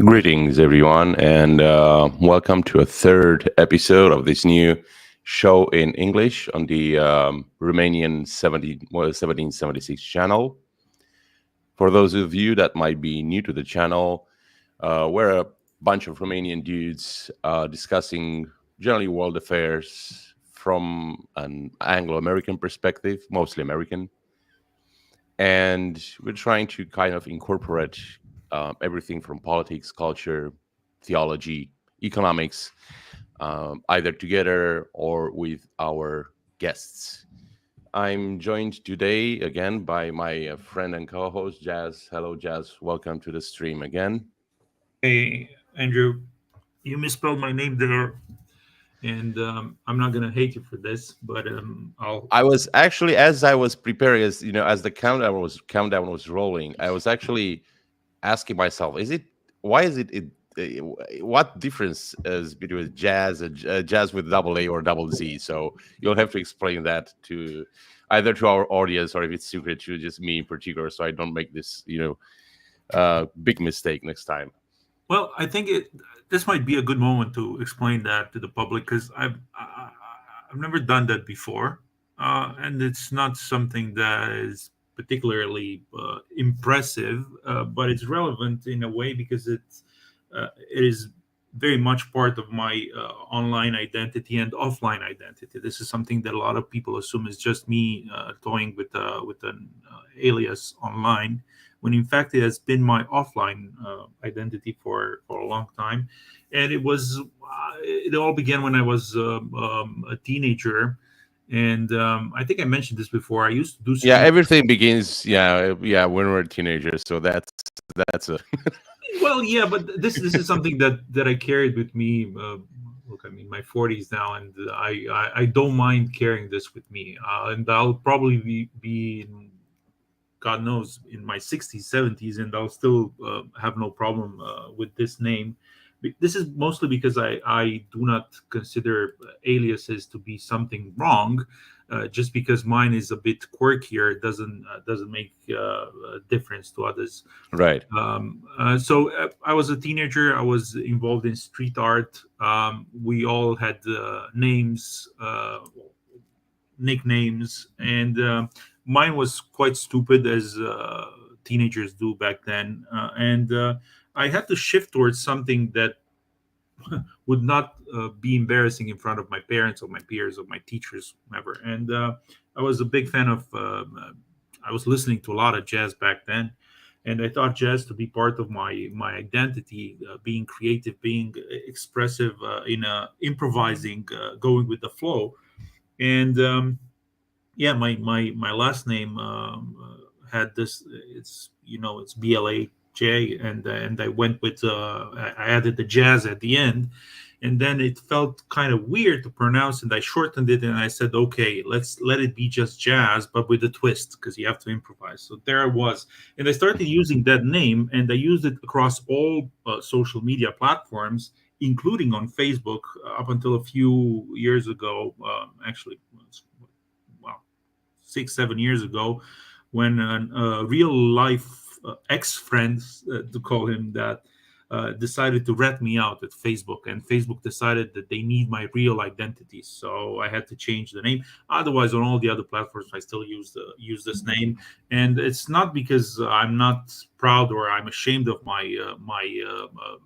Greetings, everyone, and welcome to a third episode of this new show in English on the Romanian 1776 channel. For those of you that might be new to the channel, we're a bunch of Romanian dudes discussing generally world affairs from an Anglo-American perspective, mostly American. And we're trying to kind of incorporate everything from politics, culture, theology, economics, either together or with our guests. I'm joined today again by my friend and co-host Jazz. Hello, Jazz. Welcome to the stream again. Hey, Andrew, you misspelled my name there, and I'm not gonna hate you for this, but I'll. I was actually, as I was preparing, as the countdown was rolling, I was actually asking myself, why is what difference is between jazz and jazz with double A or double Z? So you'll have to explain that to either to our audience or if it's secret to just me in particular, so I don't make this big mistake next time. Well, I think this might be a good moment to explain that to the public because I've never done that before, and it's not something that is particularly impressive, but it's relevant in a way because it is very much part of my online identity and offline identity. This is something that a lot of people assume is just me toying with an alias online, when in fact it has been my offline identity for a long time. And it all began when I was a teenager, and I think I mentioned this before. I used to do Yeah, street. everything begins, yeah, when we're teenagers. So that's a Well, yeah, but this is something that I carried with me. Look, I'm in my 40s now, and I don't mind carrying this with me. And I'll probably be in, God knows, in my 60s, 70s, and I'll still have no problem with this name. This is mostly because I do not consider aliases to be something wrong. Just because mine is a bit quirkier doesn't make a difference to others. right. So I was a teenager. I was involved in street art. We all had names, nicknames, and mine was quite stupid, as teenagers do back then. And I had to shift towards something that would not be embarrassing in front of my parents or my peers or my teachers, whoever. And I was a big fan of. I was listening to a lot of jazz back then, and I thought jazz to be part of my identity, being creative, being expressive, improvising, going with the flow. And yeah, my last name had this. It's BLAJ, and I went with I added the jazz at the end, and then it felt kind of weird to pronounce, and I shortened it, and I said, okay, let's let it be just jazz, but with a twist, because you have to improvise. So there I was, and I started using that name, and I used it across all social media platforms, including on Facebook, up until a few years ago. Actually, well, 6 7 years ago, when a real life ex-friend, to call him that, decided to rat me out at Facebook, and Facebook decided that they need my real identity, so I had to change the name. Otherwise, on all the other platforms, I still use this name, and it's not because I'm not proud or I'm ashamed of my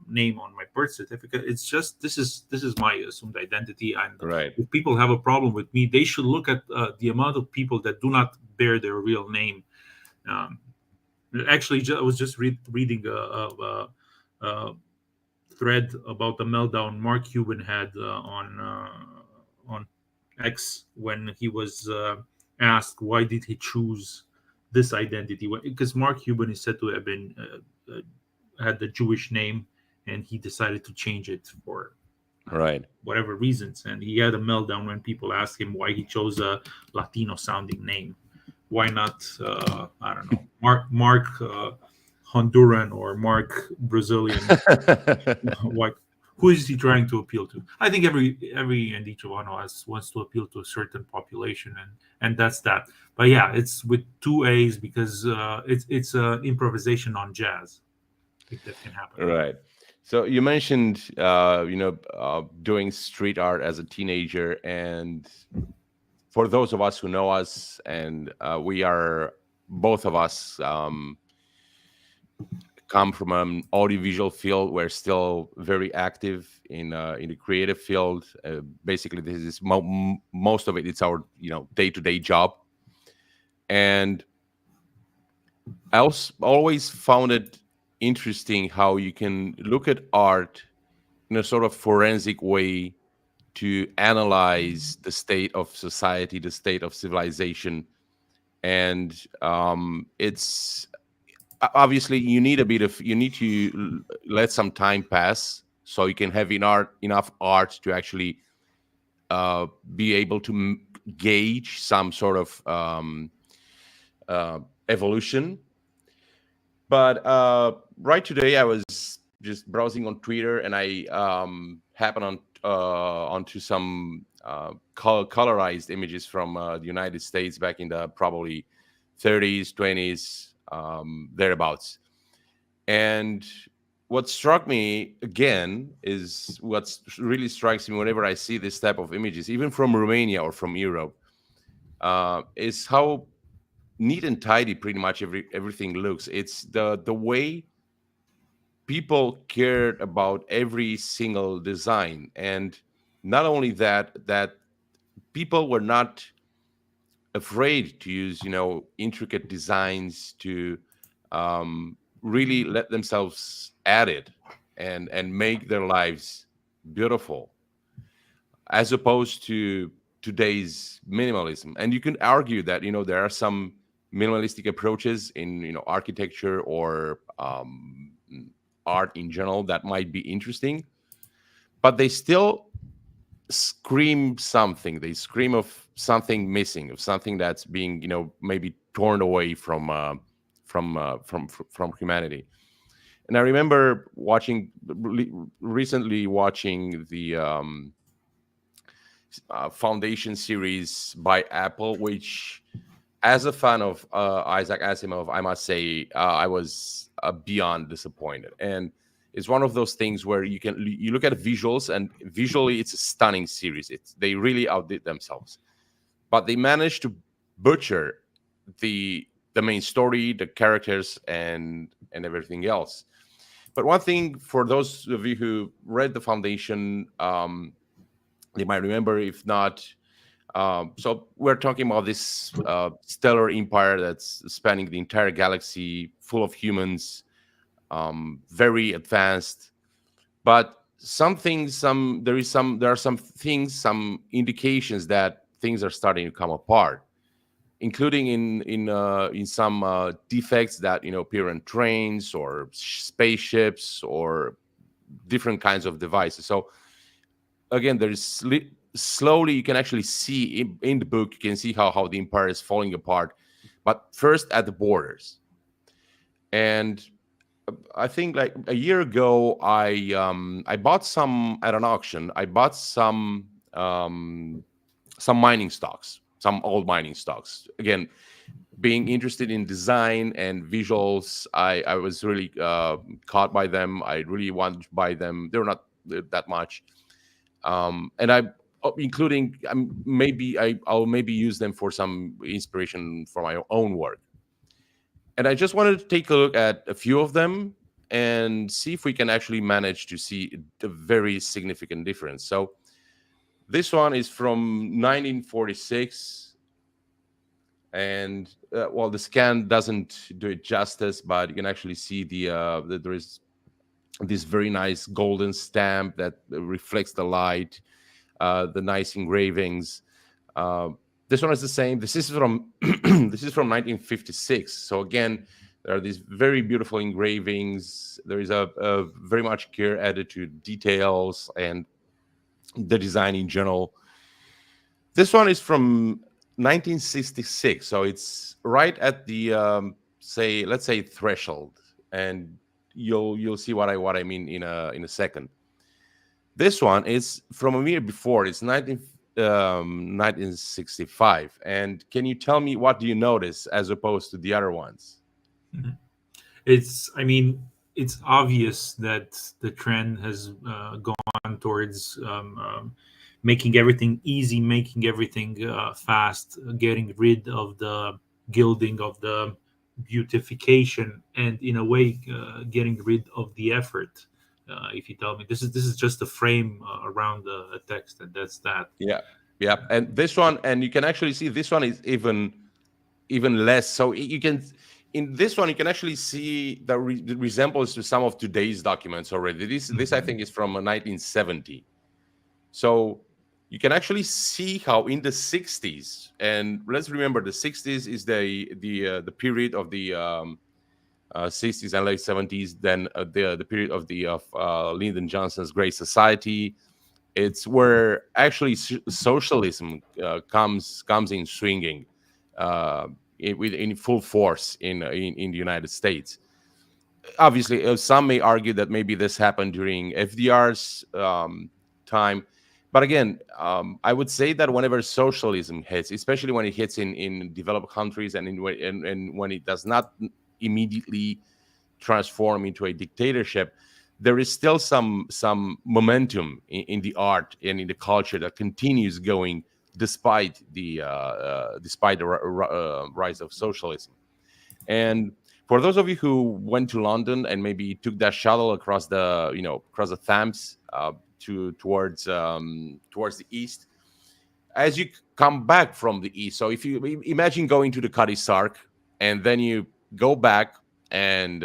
name on my birth certificate. It's just this is my assumed identity, and Right. if people have a problem with me, they should look at the amount of people that do not bear their real name. Um, Actually, I was just reading a thread about the meltdown Mark Cuban had on X, when he was asked why did he choose this identity, because Mark Cuban is said to have been had the Jewish name, and he decided to change it for Right. whatever reasons, and he had a meltdown when people asked him why he chose a Latino sounding name. Why not I don't know, Mark Honduran or Mark Brazilian? What, who is he trying to appeal to? I think every and each one of us wants to appeal to a certain population, and that's that. But yeah, it's with two A's because it's improvisation on jazz, if that can happen. Right. So you mentioned, doing street art as a teenager, and for those of us who know us, and we are both of us come from an audiovisual field. We're still very active in the creative field. Basically, this is most of it. It's our day-to-day job, and I also always found it interesting how you can look at art in a sort of forensic way to analyze the state of society, the state of civilization, and it's obviously you need to let some time pass so you can have enough art to actually be able to gauge some sort of uh, evolution. But right today, I was just browsing on Twitter, and I happened onto some colorized images from the United States back in the probably 30s, 20s, thereabouts. And what struck me again is what really strikes me whenever I see this type of images, even from Romania or from Europe, is how neat and tidy pretty much everything looks. It's the way people cared about every single design, and not only that people were not afraid to use intricate designs to really let themselves at it and make their lives beautiful, as opposed to today's minimalism. And you can argue that there are some minimalistic approaches in architecture or art in general that might be interesting, but they still scream something. They scream of something missing, of something that's being maybe torn away from humanity. And I remember recently watching the Foundation series by Apple, which, as a fan of Isaac Asimov, I must say I was beyond disappointed. And it's one of those things where you look at visuals, and visually it's a stunning series. They really outdid themselves, but they managed to butcher the main story, the characters, and everything else. But one thing, for those of you who read the Foundation, they might remember. If not, so we're talking about this stellar empire that's spanning the entire galaxy, full of humans, very advanced. But there are some things, some indications that things are starting to come apart, including in some defects that appear in trains or spaceships or different kinds of devices. So again, slowly you can actually see in the book, you can see how the empire is falling apart, but first at the borders. And I think like a year ago, I bought some at an auction. I bought some mining stocks, some old mining stocks. Again, being interested in design and visuals, I was really caught by them. I really wanted to buy them. They're not that much, and including I'll maybe use them for some inspiration for my own work. And I just wanted to take a look at a few of them and see if we can actually manage to see a very significant difference. So this one is from 1946, and well, the scan doesn't do it justice, but you can actually see that there is this very nice golden stamp that reflects the light, the nice engravings. This one is the same. This is from this is from 1956. So again, there are these very beautiful engravings. There is a very much care added to details and the design in general. This one is from 1966, so it's right at the let's say threshold, and you'll see what I mean in a second. This one is from a year before. It's 1965. And can you tell me what do you notice as opposed to the other ones? Mhm. It's, I mean, it's obvious that the trend has gone towards making everything easy, making everything fast, getting rid of the gilding, of the beautification, and in a way, getting rid of the effort. If you tell me this is just a frame around a text, and that's that. Yeah, yeah. And this one, and you can actually see this one is even less. So you can, in this one, you can actually see the resemblance to some of today's documents already. This I think is from 1970. So you can actually see how in the 60s, and let's remember the 60s is the period of the 60s and late 70s. Then the period of the of Lyndon Johnson's Great Society. It's where actually socialism comes in swinging in full force in the United States. Obviously, some may argue that maybe this happened during FDR's time, but again, I would say that whenever socialism hits, especially when it hits in developed countries and when it does not immediately transform into a dictatorship, there is still some momentum in the art and in the culture that continues going despite the rise of socialism. And for those of you who went to London and maybe took that shuttle across the across the Thames towards the east, as you come back from the east, so if you imagine going to the Cutty Sark and then you go back and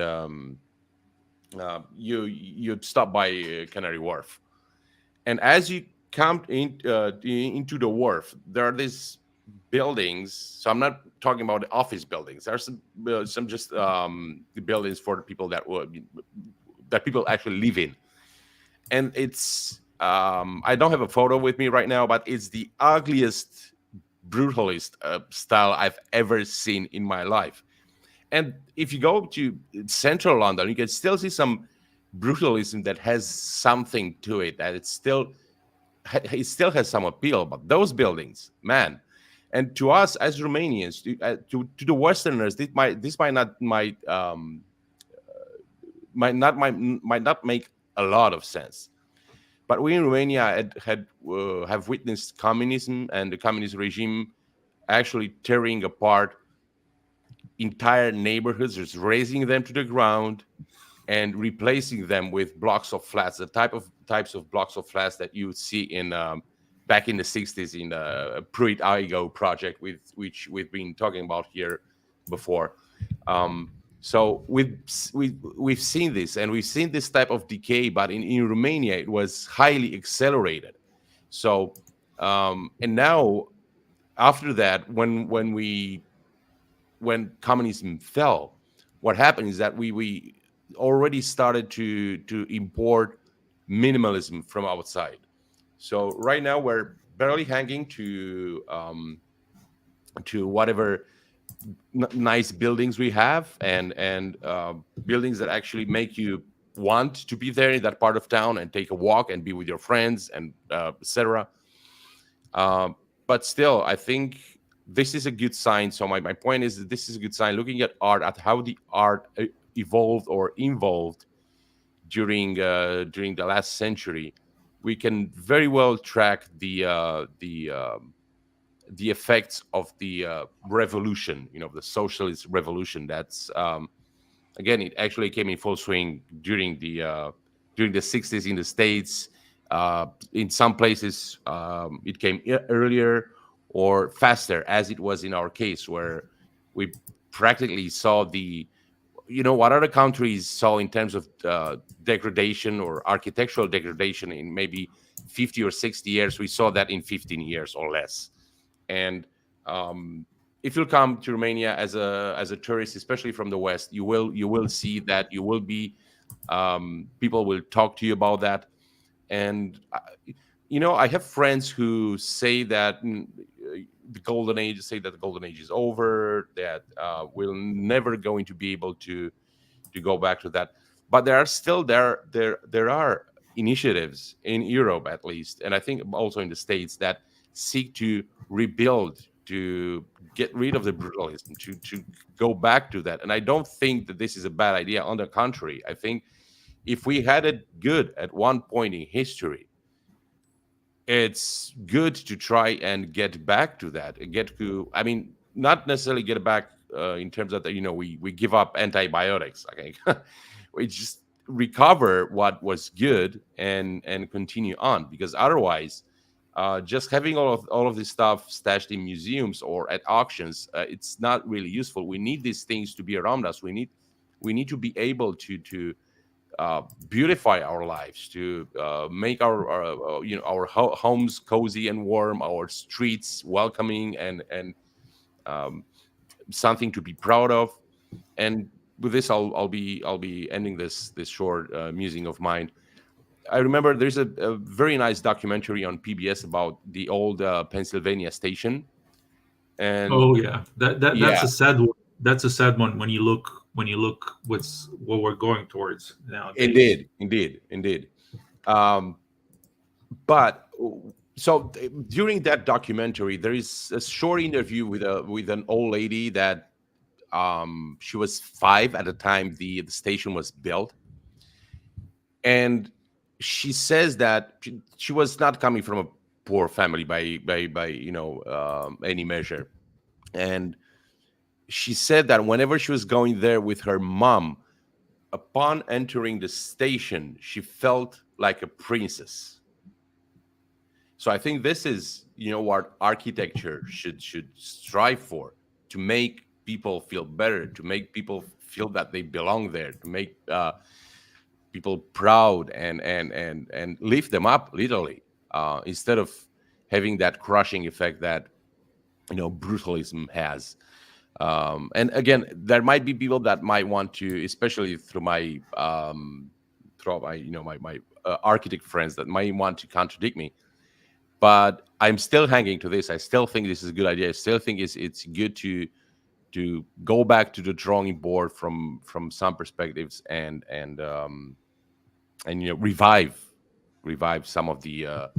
you stop by Canary Wharf, and as you come into the wharf, there are these buildings. So I'm not talking about the office buildings. There are some just the buildings for the people that people actually live in, and it's I don't have a photo with me right now, but it's the ugliest, brutalist style I've ever seen in my life. And if you go to central London, you can still see some brutalism that has something to it, that it still has some appeal. But those buildings, man, and to us as Romanians, to the Westerners, this might not make a lot of sense. But we in Romania have witnessed communism and the communist regime actually tearing apart entire neighborhoods, just razing them to the ground and replacing them with blocks of flats, the types of blocks of flats that you would see in back in the 60s in the Pruitt Igo project, with which we've been talking about here before. So we've seen this, and we've seen this type of decay, but in Romania it was highly accelerated. So and now after that, when communism fell, what happened is that we already started to import minimalism from outside. So right now we're barely hanging to whatever nice buildings we have, and buildings that actually make you want to be there in that part of town and take a walk and be with your friends and etc. Uh, but still, I think this is a good sign. So my point is that this is a good sign. Looking at art, at how the art evolved or involved during the last century, we can very well track the effects of the revolution, the socialist revolution. That's again, it actually came in full swing during the 60s in the States. In some places, it came earlier or faster, as it was in our case, where we practically saw what other countries saw in terms of degradation or architectural degradation in maybe 50 or 60 years. We saw that in 15 years or less. And if you come to Romania as a tourist, especially from the West, you will see that. You will be people will talk to you about that. And I have friends who say that the golden age is over, that we're never going to be able to go back to that. But there are still there are initiatives in Europe, at least, and I think also in the States, that seek to rebuild to get rid of the brutalism, to go back to that. And I don't think that this is a bad idea. On the contrary, I think if we had it good at one point in history, it's good to try and get back to that. Get to, I mean, not necessarily get back in terms of that. We give up antibiotics. Okay, we just recover what was good and continue on, because otherwise, just having all of this stuff stashed in museums or at auctions, it's not really useful. We need these things to be around us. We need to be able to beautify our lives, to make our homes cozy and warm, our streets welcoming and um, something to be proud of. And with this, I'll be ending this short musing of mine. I remember there's a very nice documentary on PBS about the old Pennsylvania station, and Oh yeah, that's yeah, a sad one. That's a sad one when you look what we're going towards nowadays. indeed. Um, but so during that documentary, there is a short interview with an old lady that she was 5 at the time the station was built, and she says that she was not coming from a poor family by any measure. And she said that whenever she was going there with her mom, upon entering the station, she felt like a princess. So I think this is, what architecture should strive for, to make people feel better, to make people feel that they belong there, to make people proud and lift them up literally, instead of having that crushing effect that brutalism has. And again, there might be people that might want to, especially through my my architect friends, that might want to contradict me. But I'm still hanging to this. I still think this is a good idea. I still think it's good to go back to the drawing board from some perspectives, and revive some of the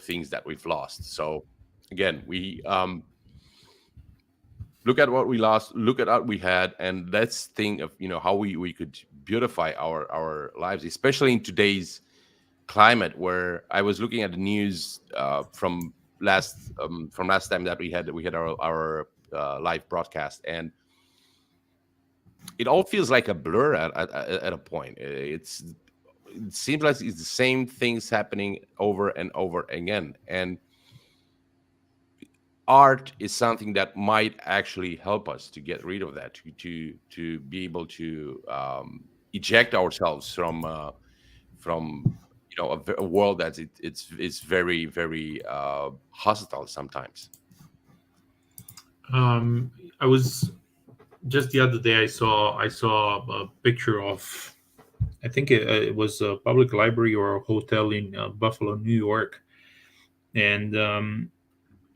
things that we've lost. So again, we look at what we lost, look at what we had, and let's think of how we could beautify our lives, especially in today's climate, where I was looking at the news from last time that we had our live broadcast, and it all feels like a blur at a point. It seems like it's the same things happening over and over again. And art is something that might actually help us to get rid of that, to be able to eject ourselves from a world that it's very very hostile sometimes. I was just the other day. I saw a picture of, I think it was a public library or a hotel in Buffalo, New York, and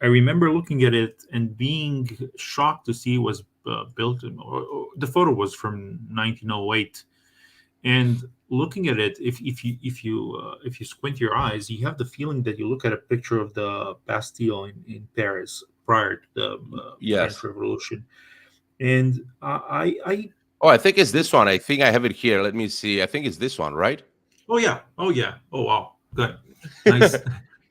I remember looking at it and being shocked to see it was built or the photo was from 1908. And looking at it, if you squint your eyes, you have the feeling that you look at a picture of the Bastille in Paris prior to the French Yes. Revolution. And I Oh, I think it's this one. I think I have it here. Let me see. I think it's this one, right? oh yeah, oh yeah, oh wow, good, nice.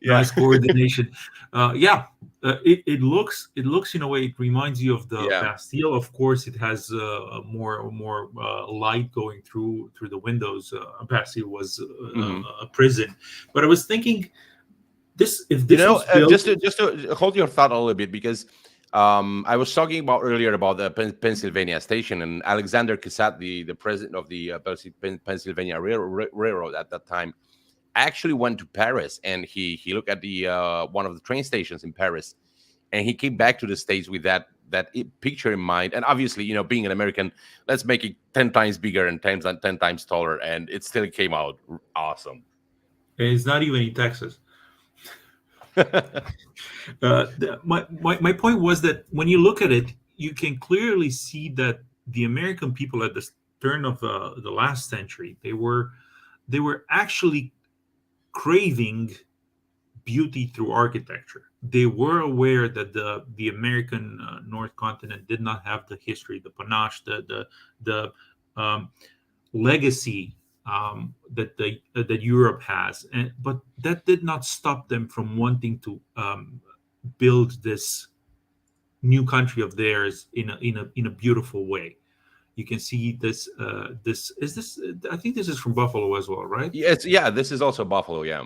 Yeah. Nice coordination. Yeah, it looks in a way, it reminds you of the Yeah. Bastille. Of course, it has more light going through the windows. Bastille was Hmm. a prison, but I was thinking, this if this was built. Just to hold your thought a little bit, because I was talking about earlier about the Pennsylvania station, and Alexander Cassatt, the president of the Pennsylvania Railroad at that time, actually went to Paris, and he looked at the one of the train stations in Paris, and he came back to the States with that picture in mind. And obviously, being an American, let's make it 10 times bigger and 10 times taller, and it still came out awesome. It's not even in Texas. My point was that when you look at it, you can clearly see that the American people at the turn of the last century, they were actually craving beauty through architecture. They were aware that the American North Continent did not have the history, the panache, the um, legacy that Europe has, and but that did not stop them from wanting to build this new country of theirs in a beautiful way. You can see this. This is this. I think this is from Buffalo as well, right? Yes, yeah. This is also Buffalo. Yeah,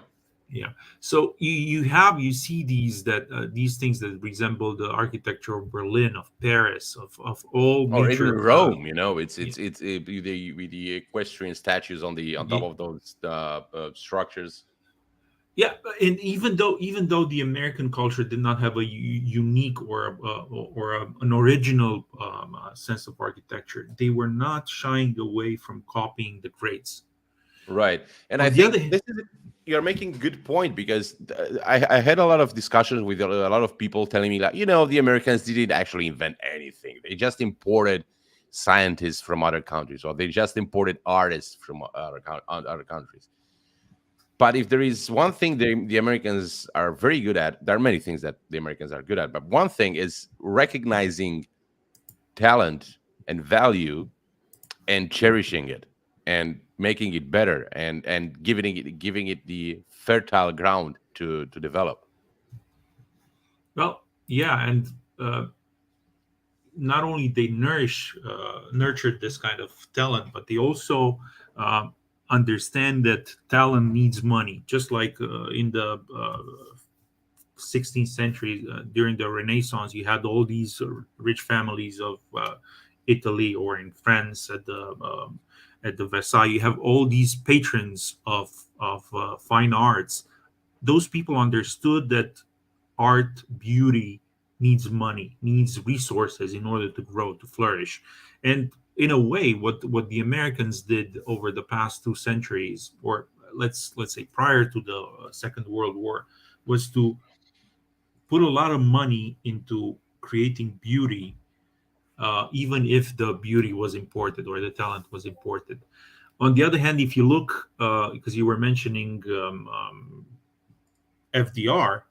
Yeah. So you see these things that resemble the architecture of Berlin, of Paris, of all or even major. Rome. It's Yeah, with the equestrian statues on top yeah, of those structures. yeah, and even though the American culture did not have a unique an original sense of architecture, they were not shying away from copying the greats. Right. And I On the think other hand, this is you're making a good point because I had a lot of discussions with a lot of people telling me like, the Americans didn't actually invent anything. They just imported scientists from other countries, or they just imported artists from other countries. But if there is one thing the Americans are very good at, there are many things that the Americans are good at, but one thing is recognizing talent and value and cherishing it and making it better and giving it the fertile ground to develop. well, yeah, and not only they nurtured this kind of talent, but they also um, understand that talent needs money, just like in the 16th century during the Renaissance, you had all these rich families of Italy or in France at the Versailles. You have all these patrons of fine arts. Those people understood that art, beauty needs money, needs resources in order to grow, to flourish. And in a way, what the Americans did over the past 2 centuries, or let's say prior to the Second World War, was to put a lot of money into creating beauty, even if the beauty was imported or the talent was imported. On the other hand, if you look, because you were mentioning FDR,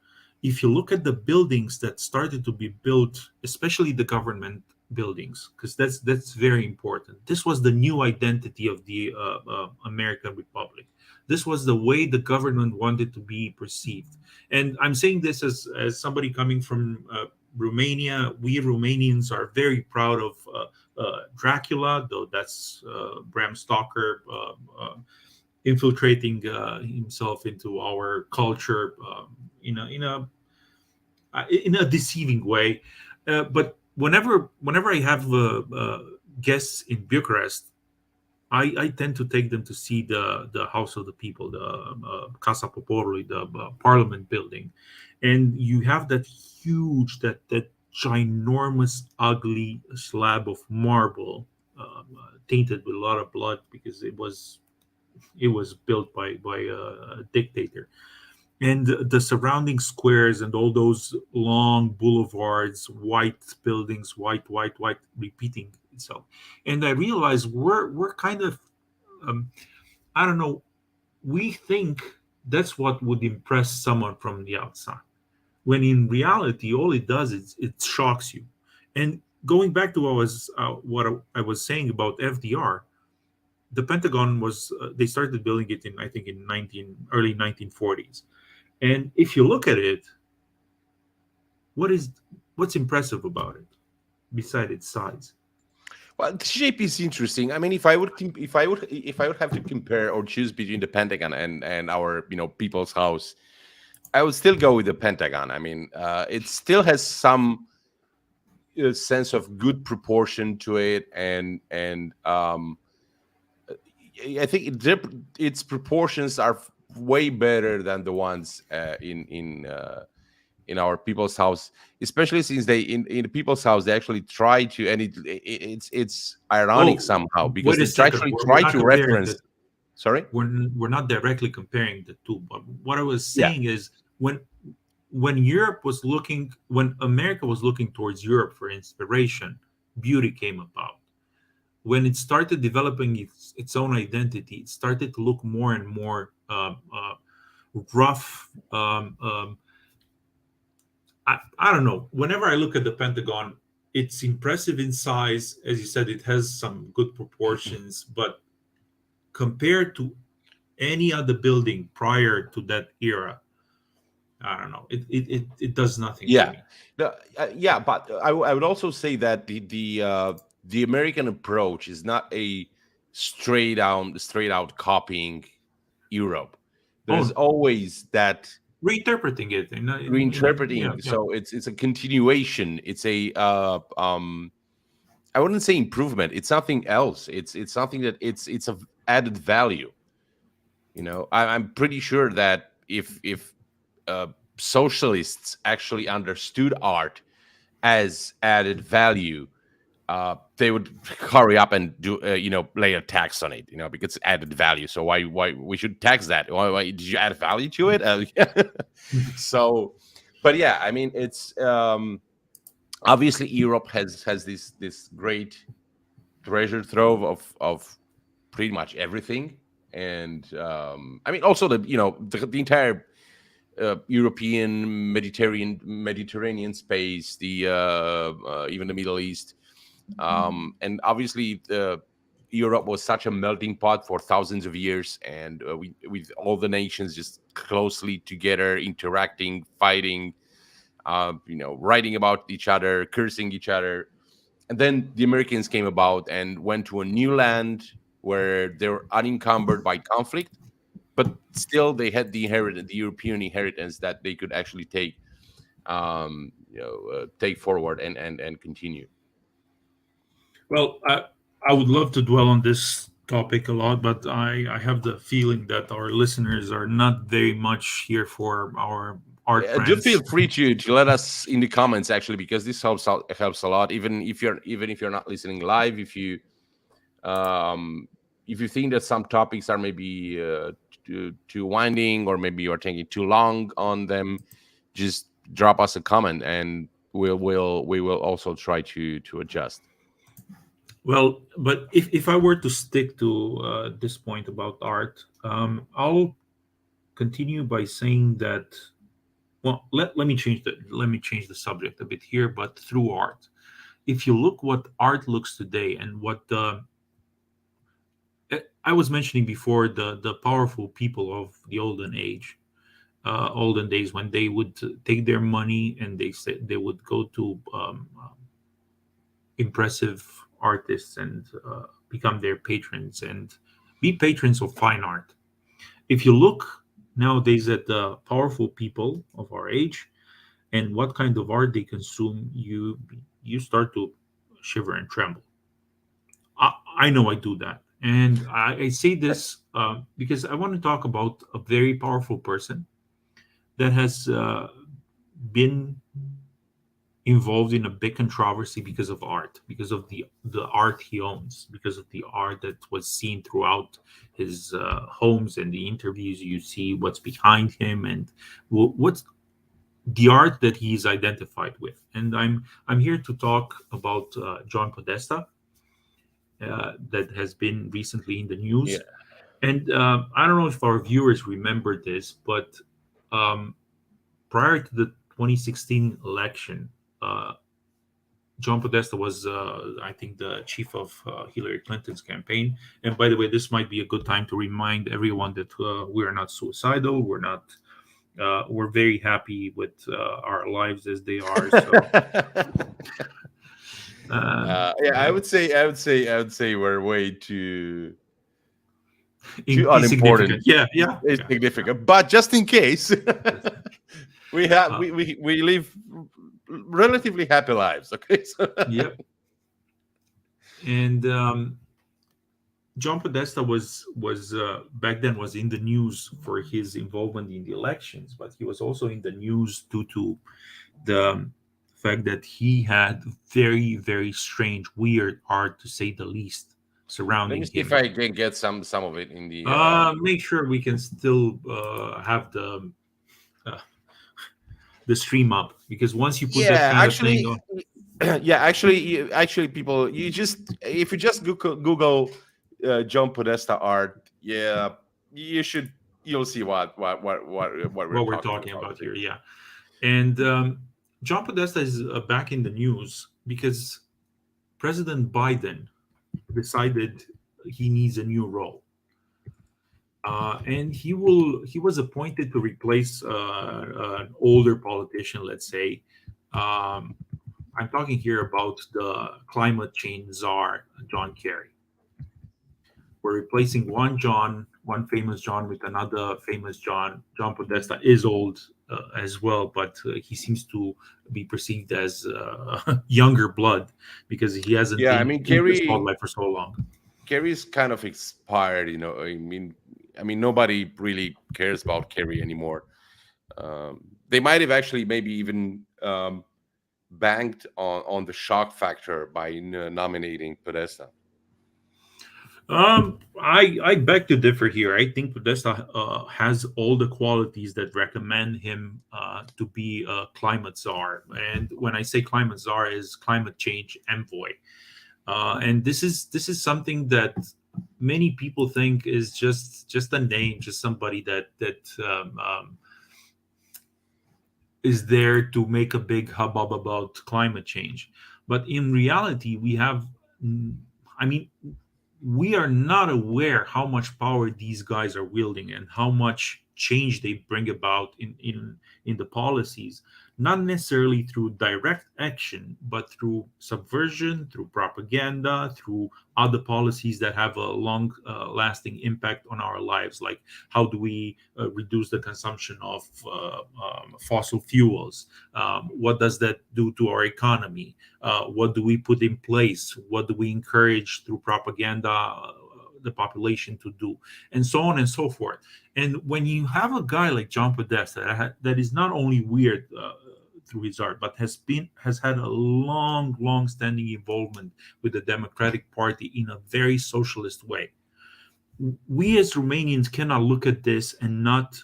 if you look at the buildings that started to be built, especially the government buildings, because that's very important. This was the new identity of the American Republic. This was the way the government wanted to be perceived. And I'm saying this as somebody coming from Romania. We Romanians are very proud of Dracula, though that's Bram Stoker infiltrating himself into our culture in a deceiving way. But whenever I have guests in Bucharest, I tend to take them to see the House of the People, the Casa Poporului, the Parliament building, and you have that huge, that ginormous, ugly slab of marble, tainted with a lot of blood because it was built by a dictator, and the surrounding squares and all those long boulevards, white buildings, white, repeating itself. And I realized we're kind of I don't know. We think that's what would impress someone from the outside, when in reality, all it does is it shocks you. And going back to what I was saying about FDR, the Pentagon was they started building it in, I think, in early 1940s. And if you look at it, what is what's impressive about it beside its size? Well, the shape is interesting. I mean, if I would have to compare or choose between the Pentagon and our People's House, I would still go with the Pentagon. I mean, it still has some sense of good proportion to it, and I think its proportions are way better than the ones in our People's House, especially since they in the People's House they actually try to, and it's ironic Oh, somehow because wait a they second. actually We're try not to comparing reference. the Sorry. we're not directly comparing the two. But what I was Yeah. saying is when America was looking towards Europe for inspiration, beauty came about. When it started developing its own identity, it started to look more and more rough. I don't know. Whenever I look at the Pentagon, it's impressive in size. As you said, it has some good proportions, but compared to any other building prior to that era, I don't know. It does nothing for Yeah, me. yeah, but I would also say that the American approach is not a straight out copying Europe. There's Oh, always that reinterpreting it yeah, reinterpreting. yeah. So it's a continuation. It's a I wouldn't say improvement. It's something else. It's something that it's of added value. I'm pretty sure that if uh, socialists actually understood art as added value, they would hurry up and do lay a tax on it, because it's added value. So why we should tax that? Why did you add value to it? So, but yeah, I mean, it's obviously Europe has this great treasure trove of pretty much everything. And I mean, also the entire European Mediterranean space, the even the Middle East, and obviously Europe was such a melting pot for thousands of years, and with all the nations just closely together, interacting, fighting, writing about each other, cursing each other. And then the Americans came about and went to a new land where they were unencumbered by conflict, but still they had the European inheritance that they could actually take forward and continue. Well, I would love to dwell on this topic a lot, but I have the feeling that our listeners are not very much here for our art Do feel rants. free to let us in the comments, actually, because this helps a lot. Even if you're not listening live, um, if you think that some topics are maybe too winding, or maybe you're taking too long on them, just drop us a comment, and we will also try to adjust. Well, but if I were to stick to this point about art, I'll continue by saying that. Well, let me change the subject a bit here, but through art. If you look what art looks today and what I was mentioning before, the powerful people of the olden age, olden days, when they would take their money and they said they would go to impressive artists and become their patrons and be patrons of fine art. If you look nowadays at the powerful people of our age and what kind of art they consume, you start to shiver and tremble. I know I do that, and I say this because I want to talk about a very powerful person that has been involved in a big controversy because of art, because of the art he owns, because of the art that was seen throughout his homes and the interviews you see what's behind him and what's the art that he's identified with. And I'm here to talk about John Podesta, that has been recently in the Yeah. news. And I don't know if our viewers remember this, but um, prior to the 2016 election, uh, John Podesta was, I think, the chief of Hillary Clinton's campaign. And by the way, this might be a good time to remind everyone that we are not suicidal. We're not. We're very happy with our lives as they are. So, Yeah, I would say we're way too insignificant. unimportant. Yeah, yeah, It's yeah. significant, but just in case, Yes. we have Uh, we live relatively happy lives. Okay, so yeah. And John Podesta was back then was in the news for his involvement in the elections, but he was also in the news due to the fact that he had very strange, weird art, to say the least, let me surrounding see if him. I can get some of it in the. Make sure we can still have uh, the stream up because once you put that Yeah, kind of thing actually, on, yeah, actually, people, if you just Google John Podesta art, yeah, you should you'll see what we're what we're talking talking about about here. here. Yeah. And John Podesta is back in the news because President Biden decided he needs a new role. And he was appointed to replace an older politician, let's say. Um, I'm talking here about the climate change czar, John Kerry. We're replacing one famous John with another famous John. John Podesta is old as well, but he seems to be perceived as younger blood because he hasn't Yeah, I been mean, in the spotlight for so long. Kerry's kind of expired. I mean, nobody really cares about Kerry anymore. They might have actually maybe even banked on the shock factor by nominating Podesta. I beg to differ here. I think Podesta has all the qualities that recommend him to be a climate czar. And when I say climate czar, is climate change envoy. And this is something that many people think is just a name, just somebody that is there to make a big hubbub about climate change. But in reality, I mean, we are not aware how much power these guys are wielding and how much change they bring about in the policies, not necessarily through direct action, but through subversion, through propaganda, through other policies that have a long lasting impact on our lives, like how do we reduce the consumption of fossil fuels, what does that do to our economy, what do we put in place, what do we encourage through propaganda the population to do, and so on and so forth. And when you have a guy like John Podesta that is not only weird through his art, but has had a long standing involvement with the Democratic Party in a very socialist way, we as Romanians cannot look at this and not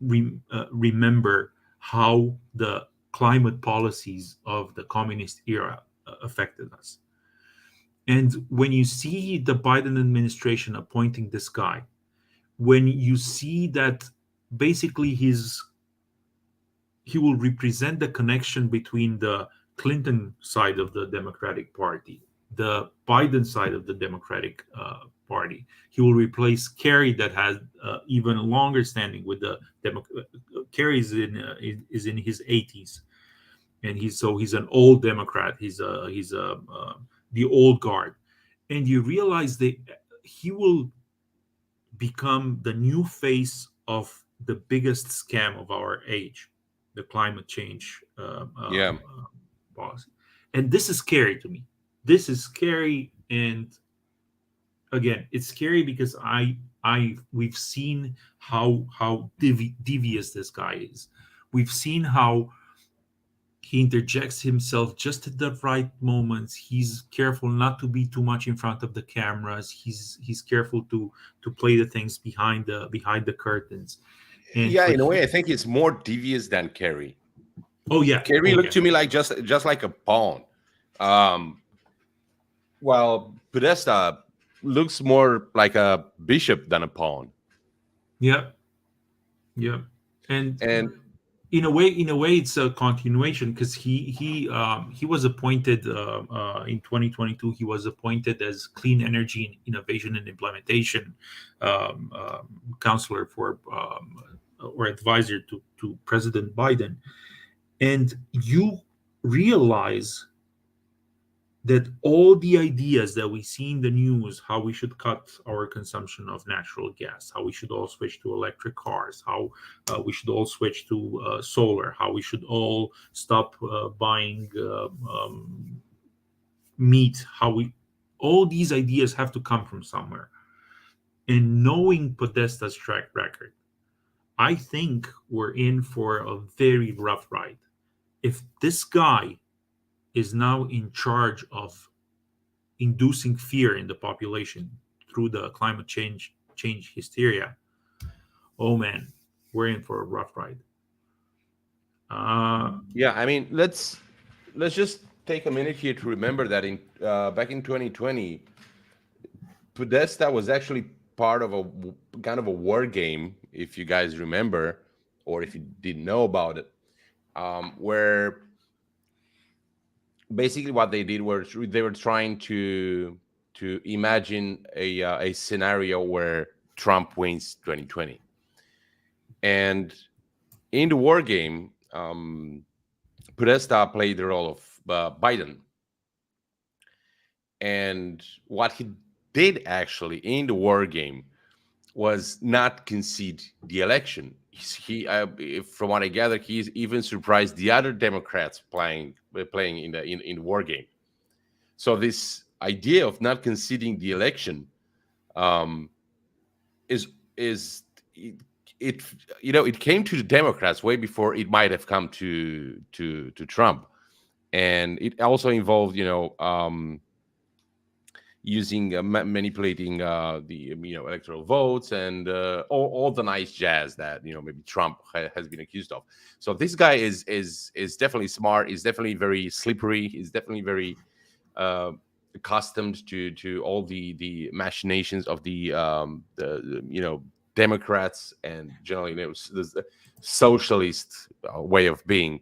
remember how the climate policies of the communist era affected us. And when you see the Biden administration appointing this guy, when you see that basically he will represent the connection between the Clinton side of the Democratic Party, the Biden side of the Democratic Party. He will replace Kerry, that has even longer standing with the Kerry is in his 80s, and he's an old Democrat. He's the old guard, and you realize that he will become the new face of the biggest scam of our age, the climate change Yeah. policy. And this is scary to me. This is scary, and again, it's scary because we've seen how devious this guy is. We've seen how he interjects himself just at the right moments. He's careful not to be too much in front of the cameras. He's careful to play the things behind the curtains. And Yeah, in a way, I think it's more devious than Kerry. Oh yeah, Kerry looked to me like just like a pawn, while Podesta looks more like a bishop than a pawn. Yeah, and in a way, it's a continuation, because he was appointed in 2022. He was appointed as Clean Energy Innovation and Implementation counselor for or advisor to President Biden, and you realize that all the ideas that we see in the news, how we should cut our consumption of natural gas, how we should all switch to electric cars, how we should all switch to solar, how we should all stop buying meat, all these ideas have to come from somewhere. And knowing Podesta's track record, I think we're in for a very rough ride. If this guy is now in charge of inducing fear in the population through the climate change hysteria, oh man, we're in for a rough ride. Yeah, I mean, let's just take a minute here to remember that in back in 2020, Podesta was actually part of a kind of a war game if you guys remember, or if you didn't know about it, where basically what they did was they were trying to imagine a scenario where Trump wins 2020, and in the war game, Podesta played the role of Biden, and what he did actually in the war game was not concede the election. From what I gather, he's even surprised the other Democrats playing in the war game. So this idea of not conceding the election um, is it it came to the Democrats way before it might have come to Trump, and it also involved using manipulating the electoral votes and all the nice jazz that maybe Trump has been accused of. So this guy is definitely smart. Is definitely very slippery. Is definitely very uh, accustomed to all the machinations of the Democrats and generally the socialist way of being.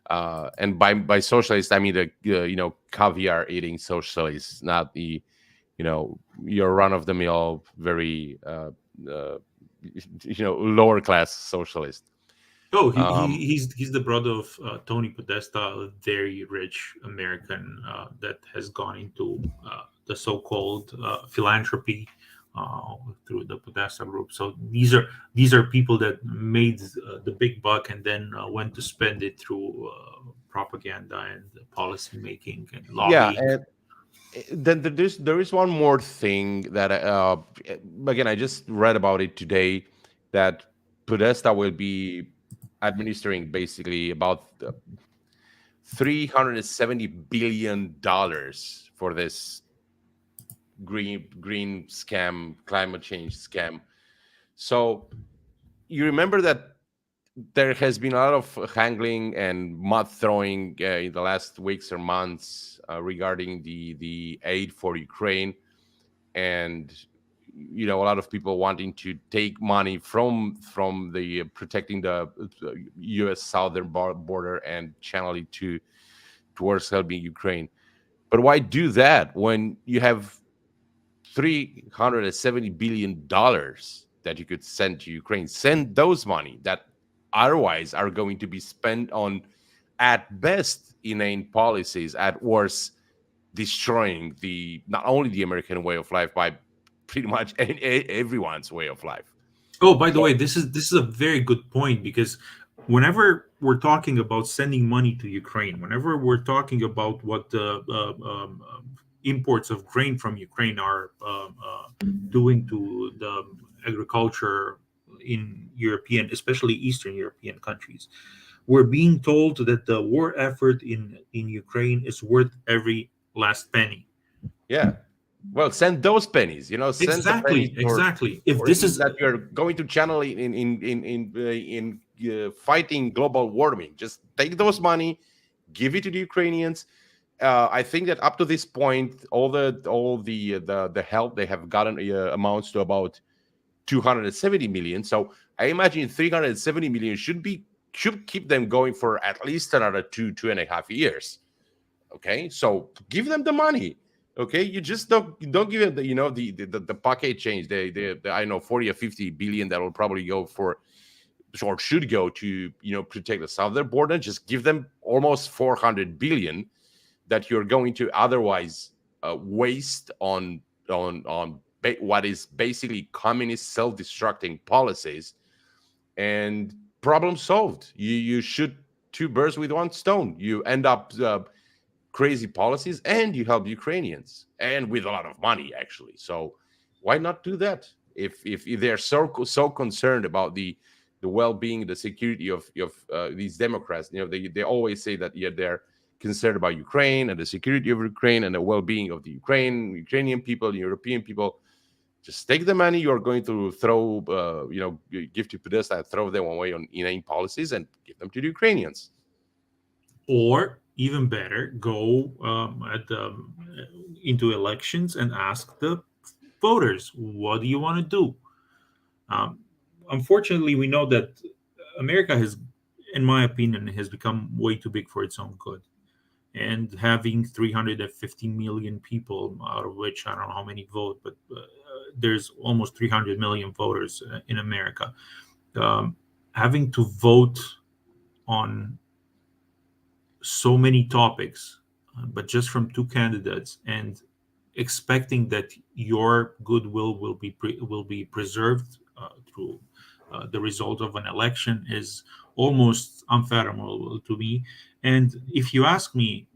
And by socialist, I mean the caviar eating socialists, not the your run of the mill, very lower class socialist. Oh, Um, he's the brother of Tony Podesta, a very rich American that has gone into the so-called philanthropy through the Podesta group. So these are people that made the big buck and then went to spend it through propaganda and policy making and yeah, lobbying. and then there is one more thing that again I just read about it today, that Podesta will be administering basically about $370 billion for this green scam, climate change scam. So you remember that there has been a lot of haggling and mud throwing in the last weeks or months regarding the aid for Ukraine, and a lot of people wanting to take money from the protecting the U.S. southern border and channel it towards helping Ukraine. But why do that when you have $370 billion that you could send to Ukraine? Send those money that otherwise are going to be spent on, at best, inane policies, at worst, destroying the not only the American way of life, but pretty much everyone's way of life. Oh, by the So way, this is a very good point because whenever we're talking about sending money to Ukraine, whenever we're talking about what the imports of grain from Ukraine are doing to the agriculture in European, especially Eastern European countries, we're being told that the war effort in Ukraine is worth every last penny. yeah, well, send those pennies. Send the pennies Exactly, exactly. If for this is that you're going to channel it in fighting global warming. Just take those money, give it to the Ukrainians. I think that up to this point, all the help they have gotten amounts to about 270 million. So I imagine 370 million should keep them going for at least another 2.5 years. Okay, so give them the money. Okay, you just don't give it the pocket change. The I know 40 or 50 billion that will probably go for, or should go to protect the southern border. Just give them almost 400 billion that you're going to otherwise waste on what is basically communist self-destructing policies, and problem solved. You shoot two birds with one stone. You end up crazy policies and you help Ukrainians, and with a lot of money actually. So why not do that? If they're so concerned about the well-being, the security of these Democrats, they always say that, yeah, they're concerned about Ukraine and the security of Ukraine and the well-being of the Ukrainian people, the European people. Just take the money you're going to throw, give to Podesta and throw them away on inane policies and give them to the Ukrainians. or even better, go into elections and ask the voters, what do you want to do? Um, unfortunately, we know that America has, in my opinion, has become way too big for its own good. And having 350 million people, out of which I don't know how many vote, but there's almost 300 million voters in America, um, having to vote on so many topics, but just from two candidates, and expecting that your goodwill will be preserved through the result of an election is almost unfathomable to me. And if you ask me,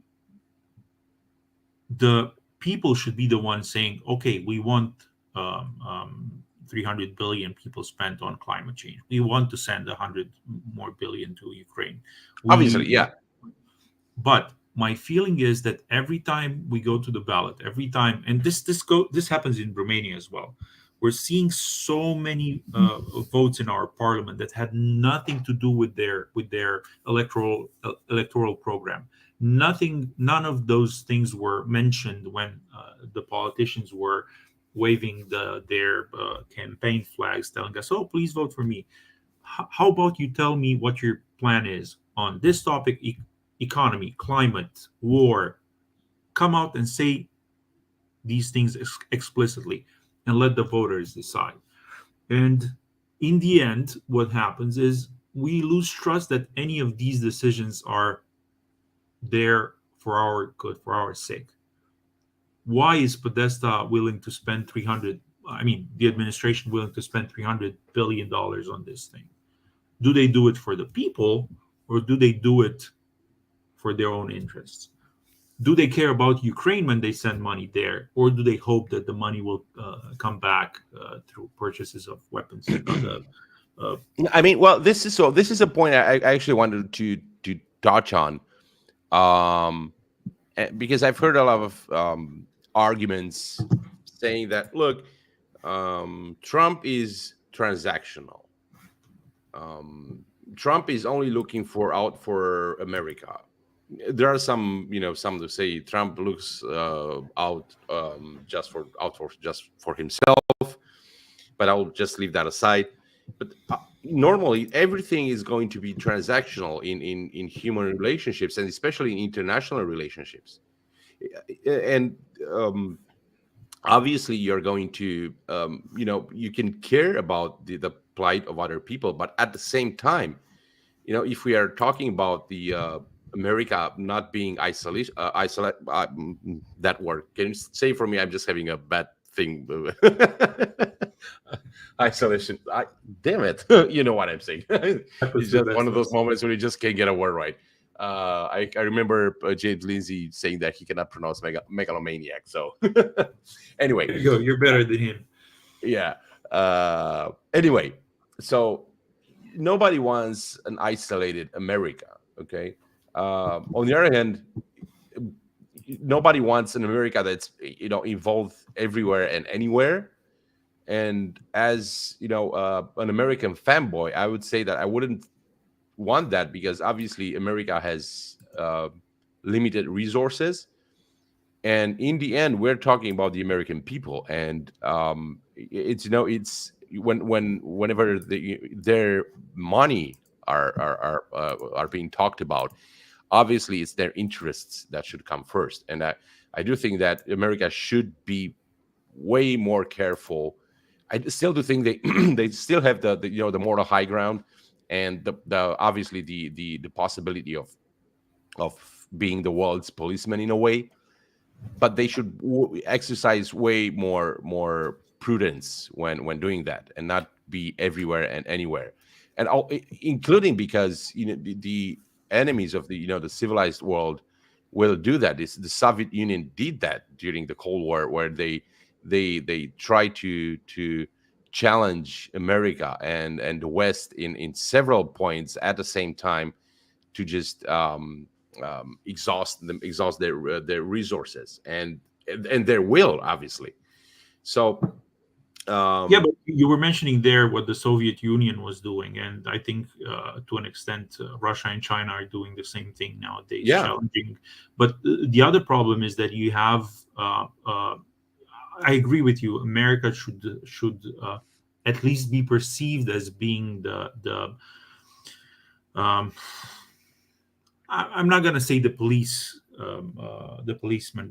the people should be the ones saying, "Okay, we want 300 billion people spent on climate change. We want to send 100 more billion to Ukraine. Obviously, We yeah. But my feeling is that every time we go to the ballot, every time, and this happens in Romania as well, we're seeing so many votes in our parliament that had nothing to do with their electoral program. Nothing, none of those things were mentioned when the politicians were waving their campaign flags, telling us, "Oh, please vote for me." How about you tell me what your plan is on this topic, economy, climate, war? Come out and say these things explicitly and let the voters decide. And in the end, what happens is we lose trust that any of these decisions are there for our good, for our sake. Why is Podesta willing to spend 300? I mean, the administration willing to spend $300 billion on this thing? Do they do it for the people, or do they do it for their own interests? Do they care about Ukraine when they send money there, or do they hope that the money will come back through purchases of weapons and other? I mean, well, this is a point I actually wanted to touch on, because I've heard a lot of arguments saying that, look, Trump is transactional. Trump is only looking out for America. There are some, some to say Trump looks out just for himself, but I'll just leave that aside. But normally, everything is going to be transactional in human relationships, and especially in international relationships. And obviously, you're going to, you can care about the plight of other people, but at the same time, if we are talking about the America not being isolate, that word. Can you say for me? I'm just having a bad thing. Isolation. Damn it. You know what I'm saying. It's just one of those moments when you just can't get a word right. I remember James Lindsay saying that he cannot pronounce megalomaniac. So anyway, There you go. You're better than him. Yeah. Anyway, so nobody wants an isolated America. Okay. On the other hand, nobody wants an America that's involved everywhere and anywhere. And as an American fanboy, I would say that I wouldn't want that, because obviously America has limited resources, and in the end, we're talking about the American people, and it's whenever their money are being talked about, obviously it's their interests that should come first. And I do think that America should be way more careful. I still do think they they still have the moral high ground, and the obviously the possibility of being the world's policeman in a way, but they should exercise way more prudence when doing that, and not be everywhere and anywhere, and including because the enemies of the civilized world will do that. The Soviet Union did that during the Cold War, where they try to challenge America and the West in several points at the same time, to just exhaust their resources and their will, obviously. So Yeah, but you were mentioning there what the Soviet Union was doing, and I think to an extent Russia and China are doing the same thing nowadays, yeah, challenging. But the other problem is that you have. I agree with you. America should at least be perceived as being the um, I'm not going to say the policeman,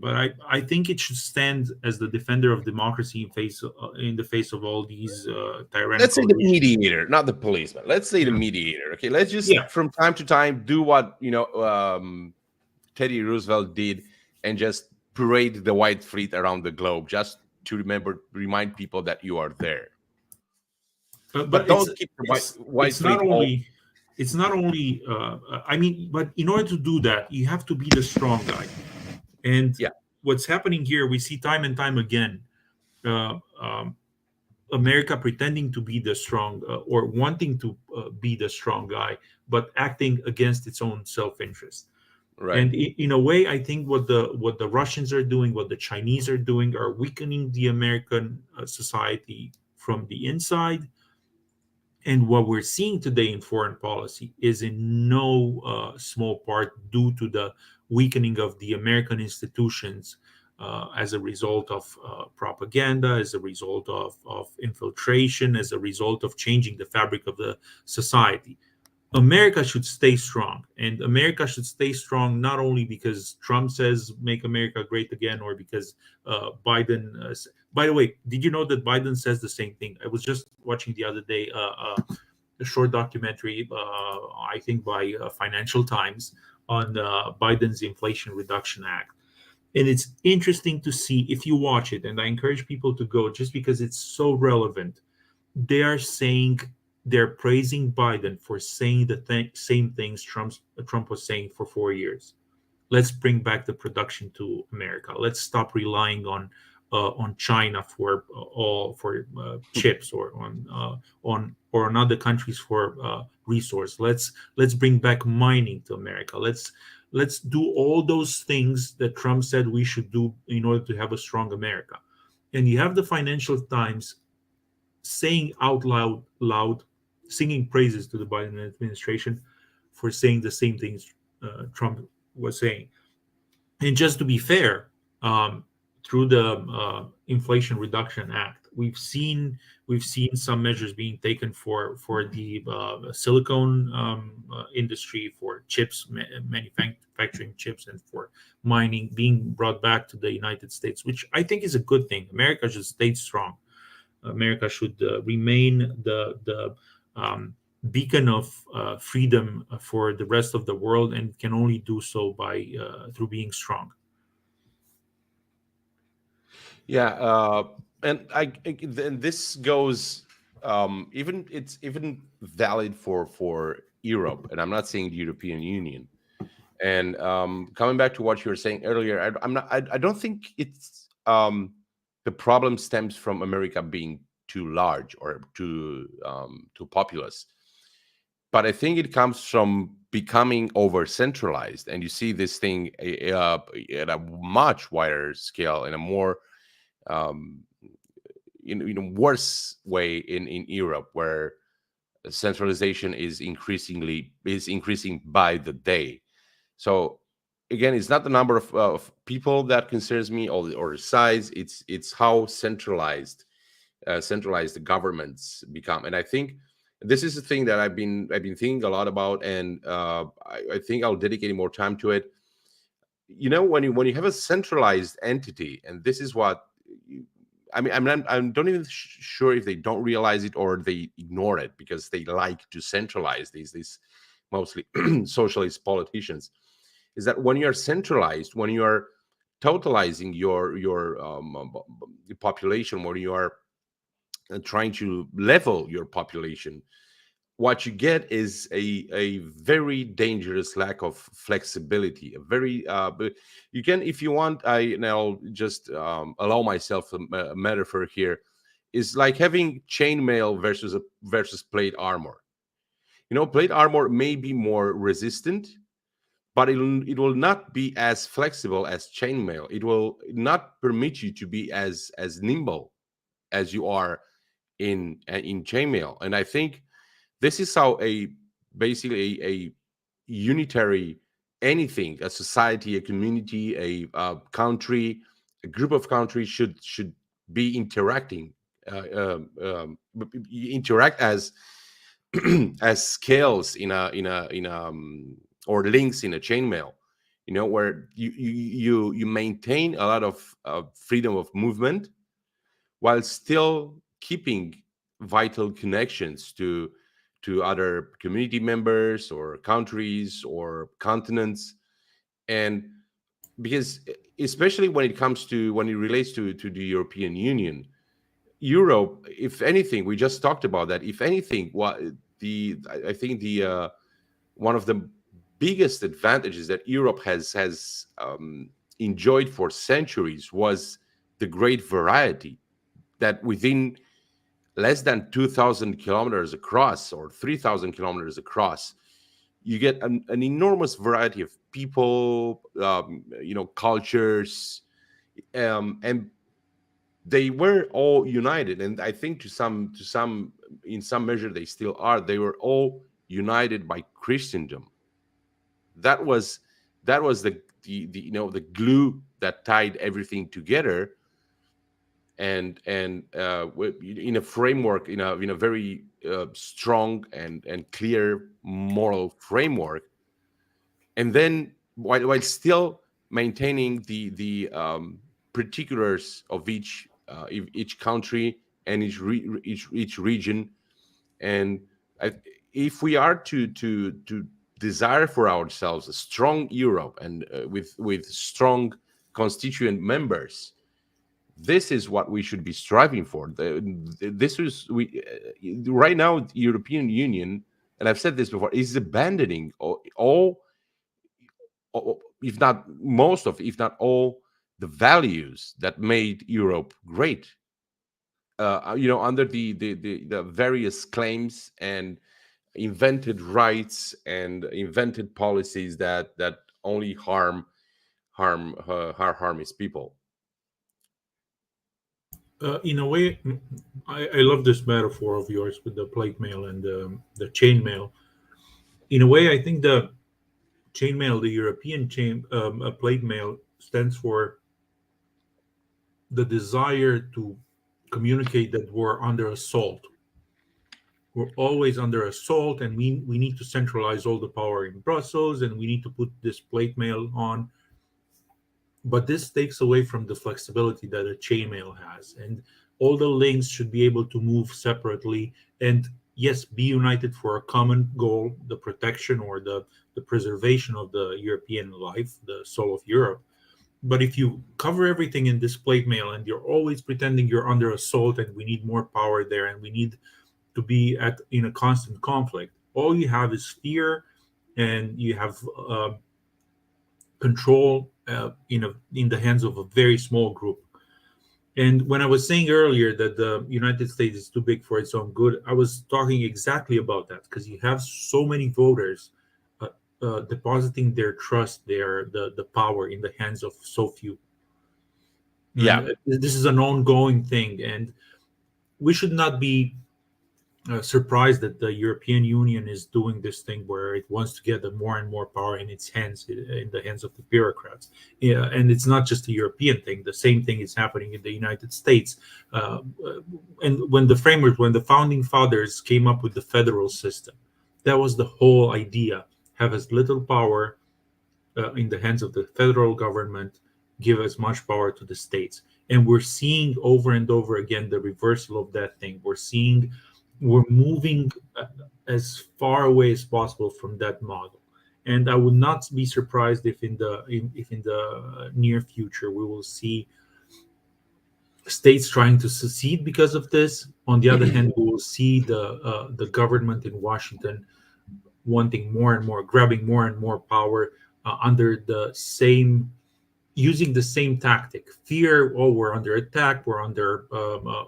but I think it should stand as the defender of democracy in the face of all these Let's say tyrannical the regimes. mediator, not the policeman. Let's say the Yeah, mediator. Okay, let's yeah. just from time to time do what Teddy Roosevelt did, and just parade the white fleet around the globe, just to remind people that you are there. But But don't keep the white it's not fleet all. only I mean, but in order to do that, you have to be the strong guy. And Yeah, what's happening here, we see time and time again. Uh, um, America pretending to be the strong or wanting to be the strong guy, but acting against its own self-interest. right. And in a way, I think what the Russians are doing, what the Chinese are doing, are weakening the American society from the inside. And what we're seeing today in foreign policy is in no small part due to the weakening of the American institutions as a result of propaganda, as a result of infiltration, as a result of changing the fabric of the society. America should stay strong, and America should stay strong not only because Trump says "Make America Great Again" or because Biden. By the way, did you know that Biden says the same thing? I was just watching the other day a short documentary, I think by Financial Times, on Biden's Inflation Reduction Act, and it's interesting to see if you watch it. And I encourage people to go just because it's so relevant. They are saying they're praising Biden for saying the same things Trump was saying for 4 years. Let's bring back the production to America. Let's stop relying on China for all for chips or on other countries for resource. Let's bring back mining to America. Let's do all those things that Trump said we should do in order to have a strong America. And you have the Financial Times saying out loud, singing praises to the Biden administration for saying the same things Trump was saying. And just to be fair, through the Inflation Reduction Act, we've seen some measures being taken for the silicone industry, for chips manufacturing chips, and for mining being brought back to the United States, which I think is a good thing. America should stay strong. America should remain the beacon of freedom for the rest of the world, and can only do so by through being strong. Yeah, and this goes even it's even valid for Europe, and I'm not saying the European Union. And coming back to what you were saying earlier, I'm not. I don't think it's the problem stems from America being too large or too populous, but I think it comes from becoming over centralized. And you see this thing at a much wider scale, in a more um, worse way in Europe, where centralization is increasing by the day. So again, it's not the number of people that concerns me, or the size. It's how centralized the governments become. And I think this is the thing that I've been thinking a lot about, and I think I'll dedicate more time to it. When you have a centralized entity, and this is what I mean, I'm don't even sure if they don't realize it or they ignore it because they like to centralize these mostly socialist politicians. Is that when you are centralized, when you are totalizing your population, when you are trying to level your population, what you get is a very dangerous lack of flexibility. A very but you can, if you want, I'll just allow myself a metaphor here. Is like having chainmail versus plate armor. Plate armor may be more resistant, but it will not be as flexible as chainmail. It will not permit you to be as nimble as you are in chainmail. And I think this is how basically a unitary anything, a society, a community, a country, a group of countries should be interacting interact as as scales or links in a chainmail, where you maintain a lot of freedom of movement while still keeping vital connections to other community members or countries or continents. And because especially when it relates to the European Union, Europe, if anything, we just talked about that. If anything, what the I think the one of the biggest advantages that Europe has enjoyed for centuries was the great variety that within less than 2,000 kilometers across or 3,000 kilometers across, you get an enormous variety of people, cultures, and they were all united. And I think in some measure, they still are. They were all united by Christendom. That was the glue that tied everything together, and in a framework, in a very strong and clear moral framework. And then while still maintaining the particulars of each country and each region. And I, if we are to desire for ourselves a strong Europe, and with strong constituent members, this is what we should be striving for. This is we Right now, the European Union, and I've said this before, is abandoning if not most of, if not all, the values that made Europe great. Under the various claims and invented rights and invented policies that only harm its people. In a way, I love this metaphor of yours with the plate mail and the chain mail. In a way, I think the chain mail, the European plate mail, stands for the desire to communicate that we're under assault. We're always under assault, and we need to centralize all the power in Brussels, and we need to put this plate mail on. But this takes away from the flexibility that a chainmail has, and all the links should be able to move separately, and yes, be united for a common goal, the protection or the preservation of the European life, the soul of Europe. But if you cover everything in this plate mail and you're always pretending you're under assault and we need more power there and we need to be in a constant conflict, all you have is fear, and you have control in the hands of a very small group. And when I was saying earlier that the United States is too big for its own good, I was talking exactly about that, because you have so many voters depositing their trust, the power in the hands of so few. And Yeah. this is an ongoing thing, and we should not be surprised that the European Union is doing this thing where it wants to get more and more power in its hands, in the hands of the bureaucrats. Yeah, and it's not just a European thing. The same thing is happening in the United States. And when the founding fathers came up with the federal system, that was the whole idea: have as little power in the hands of the federal government, give as much power to the states. And we're seeing over and over again the reversal of that thing. We're moving as far away as possible from that model, and I would not be surprised if in the near future we will see states trying to secede because of this. On the other hand, we will see the government in Washington wanting more and more, grabbing more and more power under the same, using the same tactic: fear. Oh, we're under attack, we're under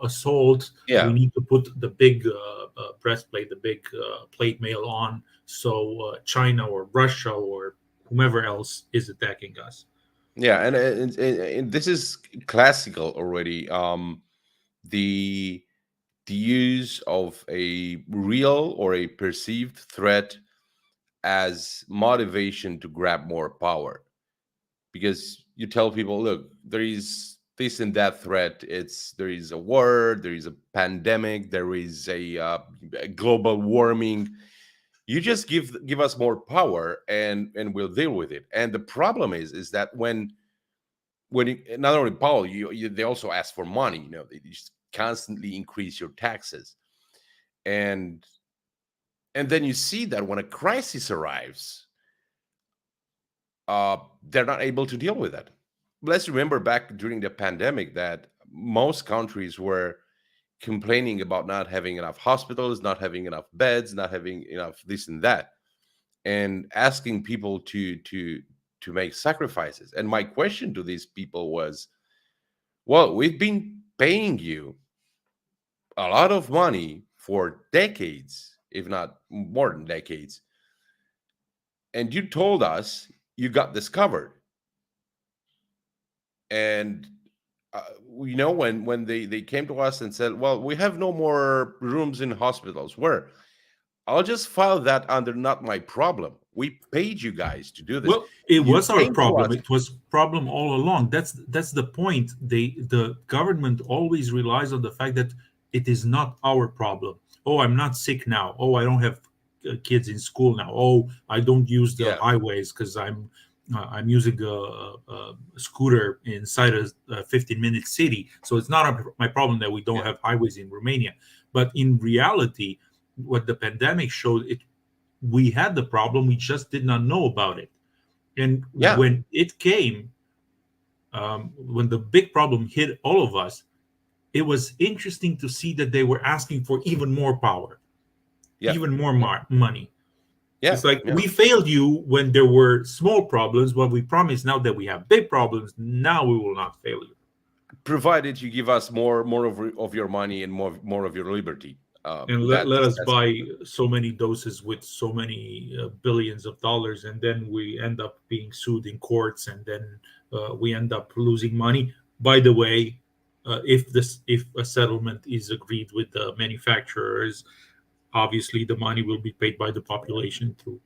assault, we Yeah. need to put the big breastplate, the big plate mail on, so China or Russia or whomever else is attacking us. Yeah, and this is classical already. The the use of a real or a perceived threat as motivation to grab more power, because you tell people, look, there is this and that threat. It's there is a war, there is a pandemic, there is a global warming. You just give us more power, and we'll deal with it. And the problem is that when not only power, they also ask for money. They just constantly increase your taxes, and then you see that when a crisis arrives, they're not able to deal with that. Let's remember back during the pandemic that most countries were complaining about not having enough hospitals, not having enough beds, not having enough this and that, and asking people to make sacrifices. And my question to these people was, well, we've been paying you a lot of money for decades, if not more than decades, and you told us you got this covered. And when they came to us and said, well, we have no more rooms in hospitals, where I'll just file that under not my problem. We paid you guys to do this. Well, it You was our came to problem. us. It was problem all along. That's the point. The government always relies on the fact that it is not our problem. Oh, I'm not sick now. Oh, I don't have kids in school now. Oh, I don't use the Yeah, highways because I'm using a scooter inside a 15-minute city. So it's not my problem that we don't yeah, have highways in Romania. But in reality, what the pandemic showed, it we had the problem, we just did not know about it. And yeah, when it came, when the big problem hit all of us, it was interesting to see that they were asking for even more power, yeah, even more yeah, money. yeah, It's like yeah. we failed you when there were small problems, but we promise now that we have big problems, now we will not fail you. Provided you give us more of your money and more of your liberty. And let That's us buy so many doses with so many billions of dollars, and then we end up being sued in courts, and then we end up losing money. By the way, if a settlement is agreed with the manufacturers, obviously the money will be paid by the population through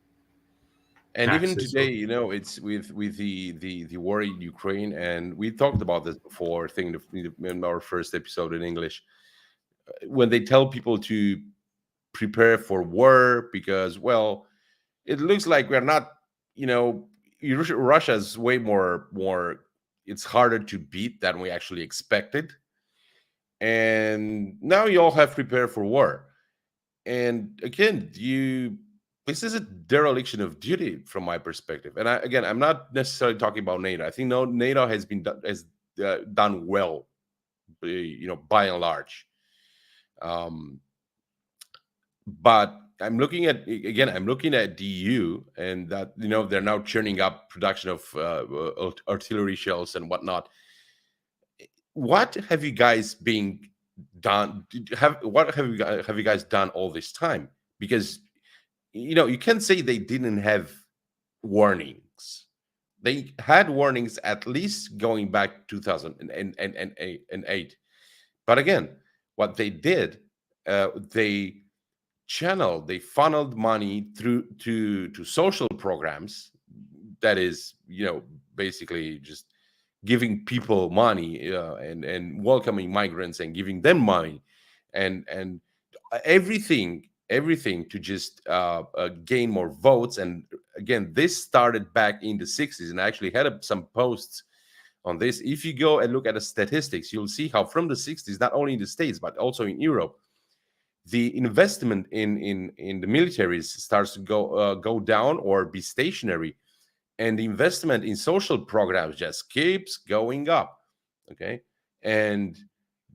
and even taxes. today, So it's with the war in Ukraine, and we talked about this before. I think in our first episode in English, when they tell people to prepare for war because, well, it looks like we're not, you know, Russia's way more. It's harder to beat than we actually expected, and now you all have prepared for war. And again, you this is a dereliction of duty from my perspective. And again, I'm not necessarily talking about NATO. I think no, NATO has done well, by and large. Um, but I'm looking at I'm looking at DU, and that they're now churning up production of artillery shells and whatnot. What have you guys been done? Have you guys done all this time? Because you can't say they didn't have warnings. They had warnings at least going back 2008. But again, what they did, they funneled money through to social programs. That is, basically just giving people money, and welcoming migrants and giving them money, and everything to just gain more votes. And again, this started back in the 60s, and I actually had some posts on this. If you go and look at the statistics, you'll see how from the 60s, not only in the States but also in Europe, the investment in the militaries starts to go down or be stationary, and the investment in social programs just keeps going up. Okay. And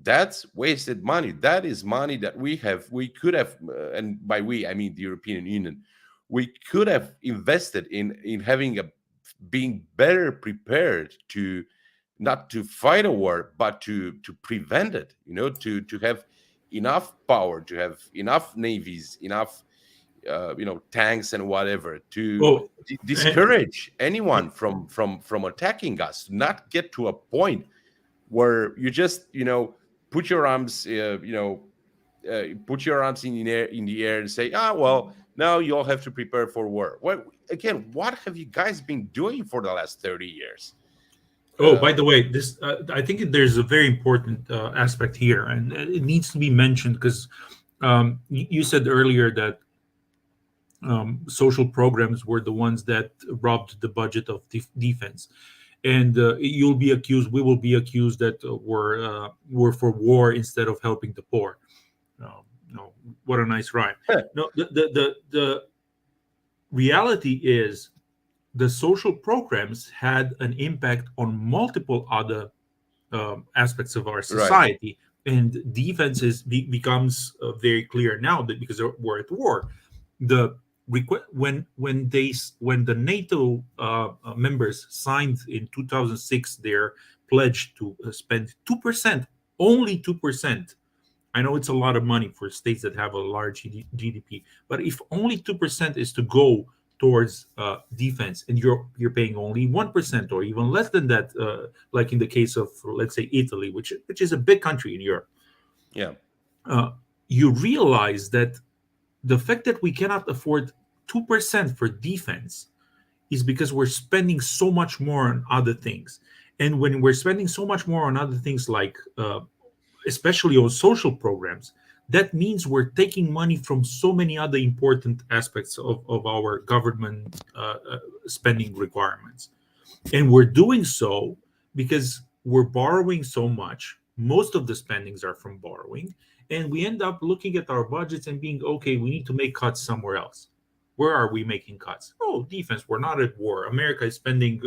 that's wasted money. That is money that we could have, and by we I mean the European Union, we could have invested in having a being better prepared to not to fight a war but to prevent it, to have enough power, to have enough navies, enough tanks and whatever, to oh, discourage anyone from attacking us, not get to a point where you just put your arms put your arms in the air and say, well, now you all have to prepare for war. What have you guys been doing for the last 30 years? Oh, by the way, this I think there's a very important aspect here, and it needs to be mentioned because you said earlier that social programs were the ones that robbed the budget of defense, and you'll be accused. We will be accused that were for war instead of helping the poor. No, what a nice rhyme. No, the reality is the social programs had an impact on multiple other aspects of our Right. society, and becomes very clear now that because we're at war, the when the NATO members signed in 2006 their pledge to spend 2%, only 2%. I know it's a lot of money for states that have a large GDP, but if only 2% is to go towards defense, and you're paying only 1% or even less than that, like in the case of, let's say, Italy, which is a big country in Europe, Yeah. uh, you realize that the fact that we cannot afford 2% for defense is because we're spending so much more on other things. And when we're spending so much more on other things, like especially on social programs, that means we're taking money from so many other important aspects of our government spending requirements. And we're doing so because we're borrowing so much. Most of the spendings are from borrowing. And we end up looking at our budgets and being, okay, we need to make cuts somewhere else. Where are we making cuts? Oh, defense. We're not at war. America is spending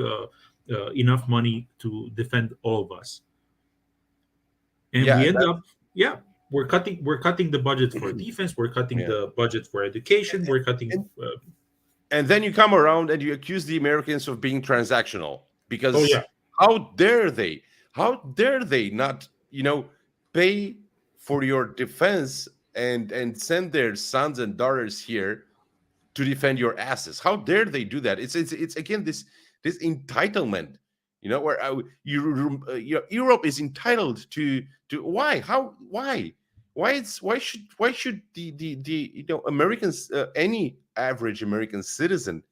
enough money to defend all of us. And Yeah. we end up, yeah, we're cutting the budget for defense, we're cutting Yeah. the budget for education, we're cutting And, and then you come around and you accuse the Americans of being transactional, oh because yeah, how dare they? How dare they not, pay for your defense and send their sons and daughters here to defend your asses? How dare they do that? It's again this entitlement, where Europe is entitled to why should the Americans, any average American citizen,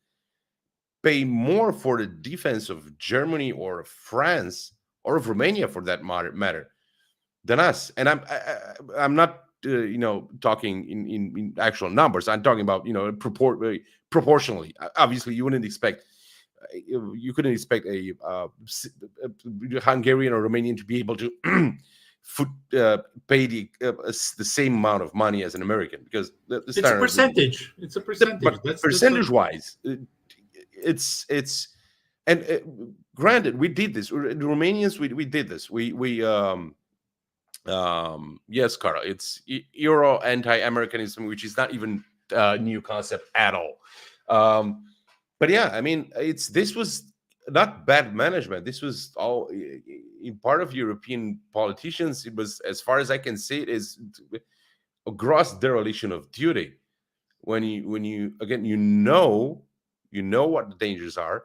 pay more for the defense of Germany or of France or of Romania, for that matter, than us? And I'm not talking in actual numbers. I'm talking about proportionally. Obviously, you couldn't expect a Hungarian or Romanian to be able to foot, pay the same amount of money as an American, because the it's a standard of living. percentage, it's a percentage. But That's what. percentage wise, it's and granted, we did this. The Romanians, we did this. Yes, Carl, it's Euro anti-Americanism, which is not even a new concept at all. But yeah, I mean, this was not bad management. This was all in part of European politicians. It was, as far as I can see, it is a gross dereliction of duty. When you again, you know what the dangers are.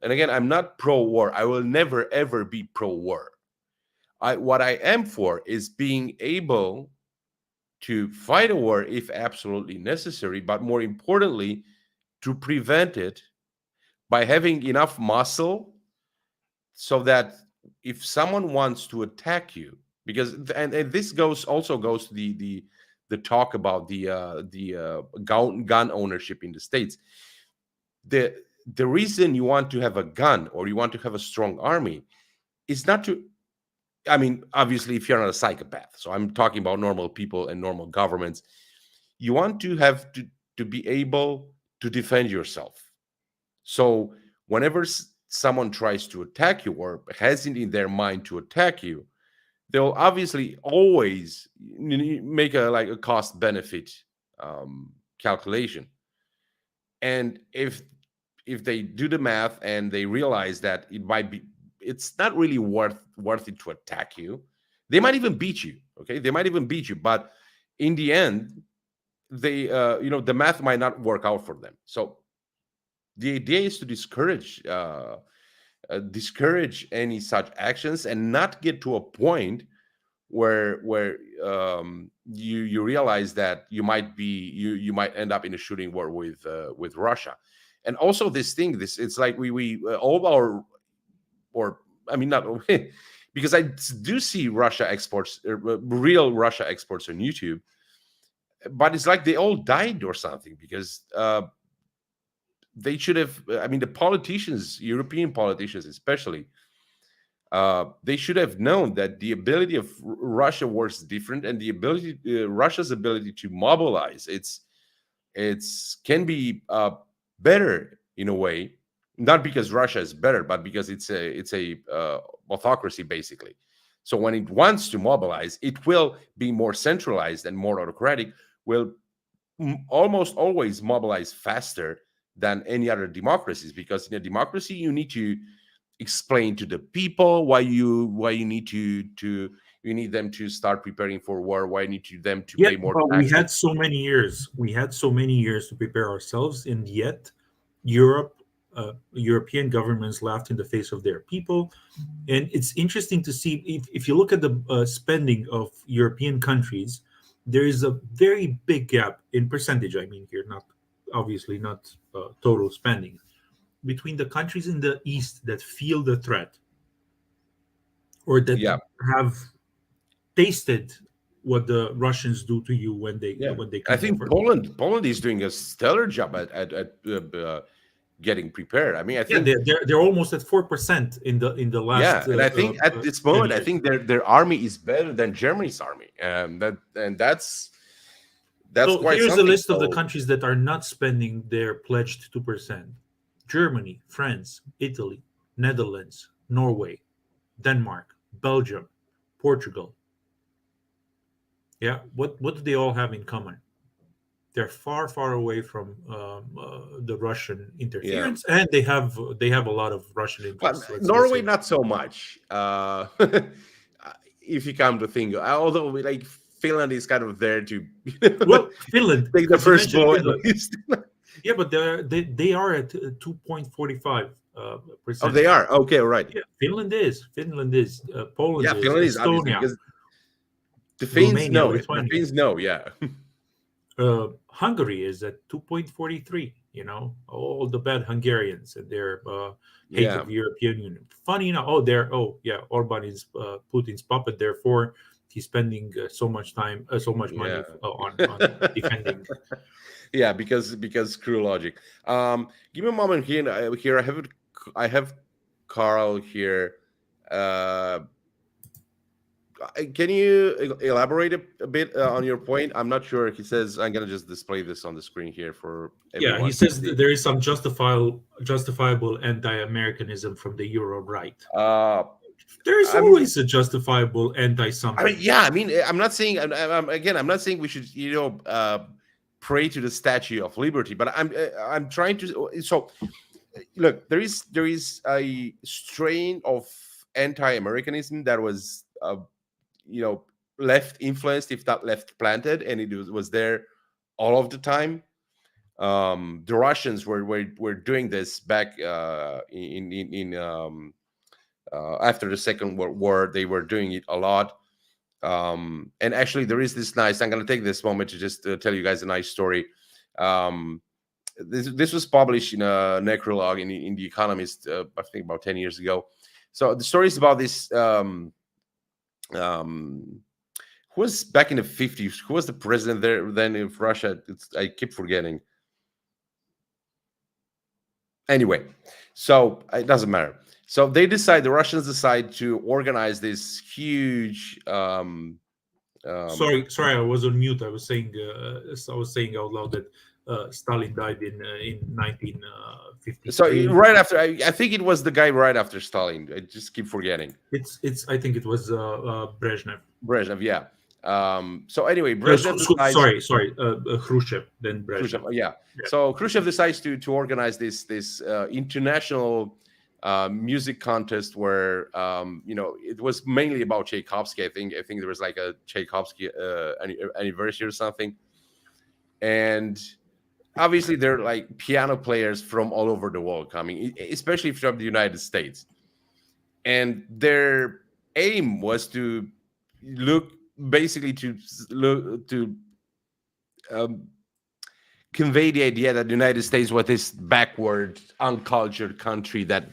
And again, I'm not pro-war. I will never ever be pro-war. What I am for is being able to fight a war if absolutely necessary, but more importantly, to prevent it by having enough muscle so that if someone wants to attack you, because and this goes to the talk about the gun ownership in the States. The reason you want to have a gun or you want to have a strong army is not to, I mean, obviously, if you're not a psychopath, so I'm talking about normal people and normal governments, you want to have to be able to defend yourself. So whenever someone tries to attack you or has it in their mind to attack you, they'll obviously always make a cost benefit calculation. And if they do the math and they realize that it's not really worth it to attack you, they might even beat you. Okay, they might even beat you, but in the end, they the math might not work out for them. So the idea is to discourage any such actions and not get to a point where you realize that you might end up in a shooting war with Russia. And also this it's like we all our or I mean, not because I do see Russia exports, real Russia exports on YouTube, but it's like they all died or something because they should have. I mean, the politicians, European politicians especially, they should have known that the ability of Russia works different, and the ability, Russia's ability to mobilize, it's can be better in a way, not because Russia is better, but because it's a autocracy basically. So when it wants to mobilize, it will be more centralized and more autocratic. Will almost always mobilize faster than any other democracies, because in a democracy you need to explain to the people why you need to you need them to start preparing for war, why you need them to Yeah, pay more but we taxes. had so many years. We had so many years to prepare ourselves, and yet Europe, European governments laughed in the face of their people. And it's interesting to see if you look at the spending of European countries, there is a very big gap in percentage. I mean, here, not obviously not total spending, between the countries in the East that feel the threat or that Yeah, have tasted what the Russians do to you yeah. when they I come think over. Poland is doing a stellar job at getting prepared. I mean, I Yeah, think, they're almost at 4% in the yeah, last and I think at this 10 moment, I years. think their army is better than Germany's army, and that's So quite here's a something. list of the So countries that are not spending their pledged 2%: Germany, France, Italy, Netherlands, Norway, Denmark, Belgium, Portugal. Yeah, what do they all have in common? They're far, far away from the Russian yeah, interference, and they have a lot of Russian well, interests. Let's Norway say. not so much. If you come to think, although like Finland is kind of there to Well, Finland, take the because you first mentioned blow at Finland. least. Yeah, but they are at 2.45 Oh, percent. they are okay, all right. Yeah, Finland is Poland Yeah, is Finland is obviously Estonia, because the Finns Romania, know it. The Lithuania. Finns know, yeah. Hungary is at 2.43. You know, all the bad Hungarians and their hate Yeah, of the European Union. Funny enough, oh, there, oh yeah, Orban is Putin's puppet. Therefore, he's spending so much time, so much money yeah. on defending. Yeah, because crew logic. Give me a moment here. Here I have Carl here. Uh, can you elaborate a bit on your point? I'm not sure. He says I'm gonna just display this on the screen here for Yeah, he everyone to says see. that there is some justifiable anti-Americanism from the Euro right. Uh, There is I mean, always a justifiable anti-something. yeah. I mean, I'm not saying. Again, I'm not saying we should, pray to the Statue of Liberty, but I'm trying to. So, look, there is a strain of anti-Americanism that was, you know, left influenced, if not left planted, and it was there all of the time. The Russians were doing this back in after the Second World War. They were doing it a lot. And actually, there is this nice. I'm going to take this moment to just tell you guys a nice story. Um, this was published in a necrolog in the Economist, I think about 10 years ago. So the story is about this. Um, who was back in the 50s? Who was the president there then of Russia? I keep forgetting. Anyway, so it doesn't matter. So the Russians decide to organize this huge. Sorry, I was on mute. I was saying out loud that Stalin died in So 1953. right after, I think it was the guy right after Stalin. I just keep forgetting. It's I think it was Brezhnev. Brezhnev, yeah. So anyway, Brezhnev decides. Khrushchev, then Khrushchev, Brezhnev. yeah. Yeah. So Khrushchev decides to organize this international music contest where it was mainly about Tchaikovsky. I think there was like a Tchaikovsky anniversary or something, and obviously there are like piano players from all over the world coming, especially from the United States, and their aim was to look basically to um, convey the idea that the United States was this backward, uncultured country that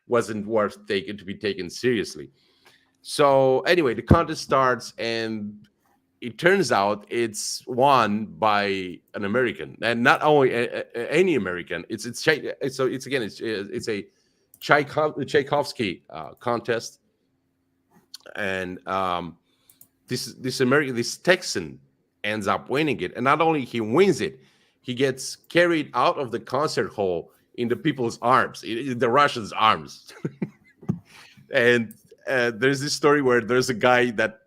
wasn't worth taken to be taken seriously. So anyway, the contest starts, and it turns out it's won by an American, and not only any American. So it's again it's a Tchaikovsky contest, and this Texan ends up winning it, and not only he wins it, he gets carried out of the concert hall in the people's arms, in the Russians' arms. And there's this story where there's a guy that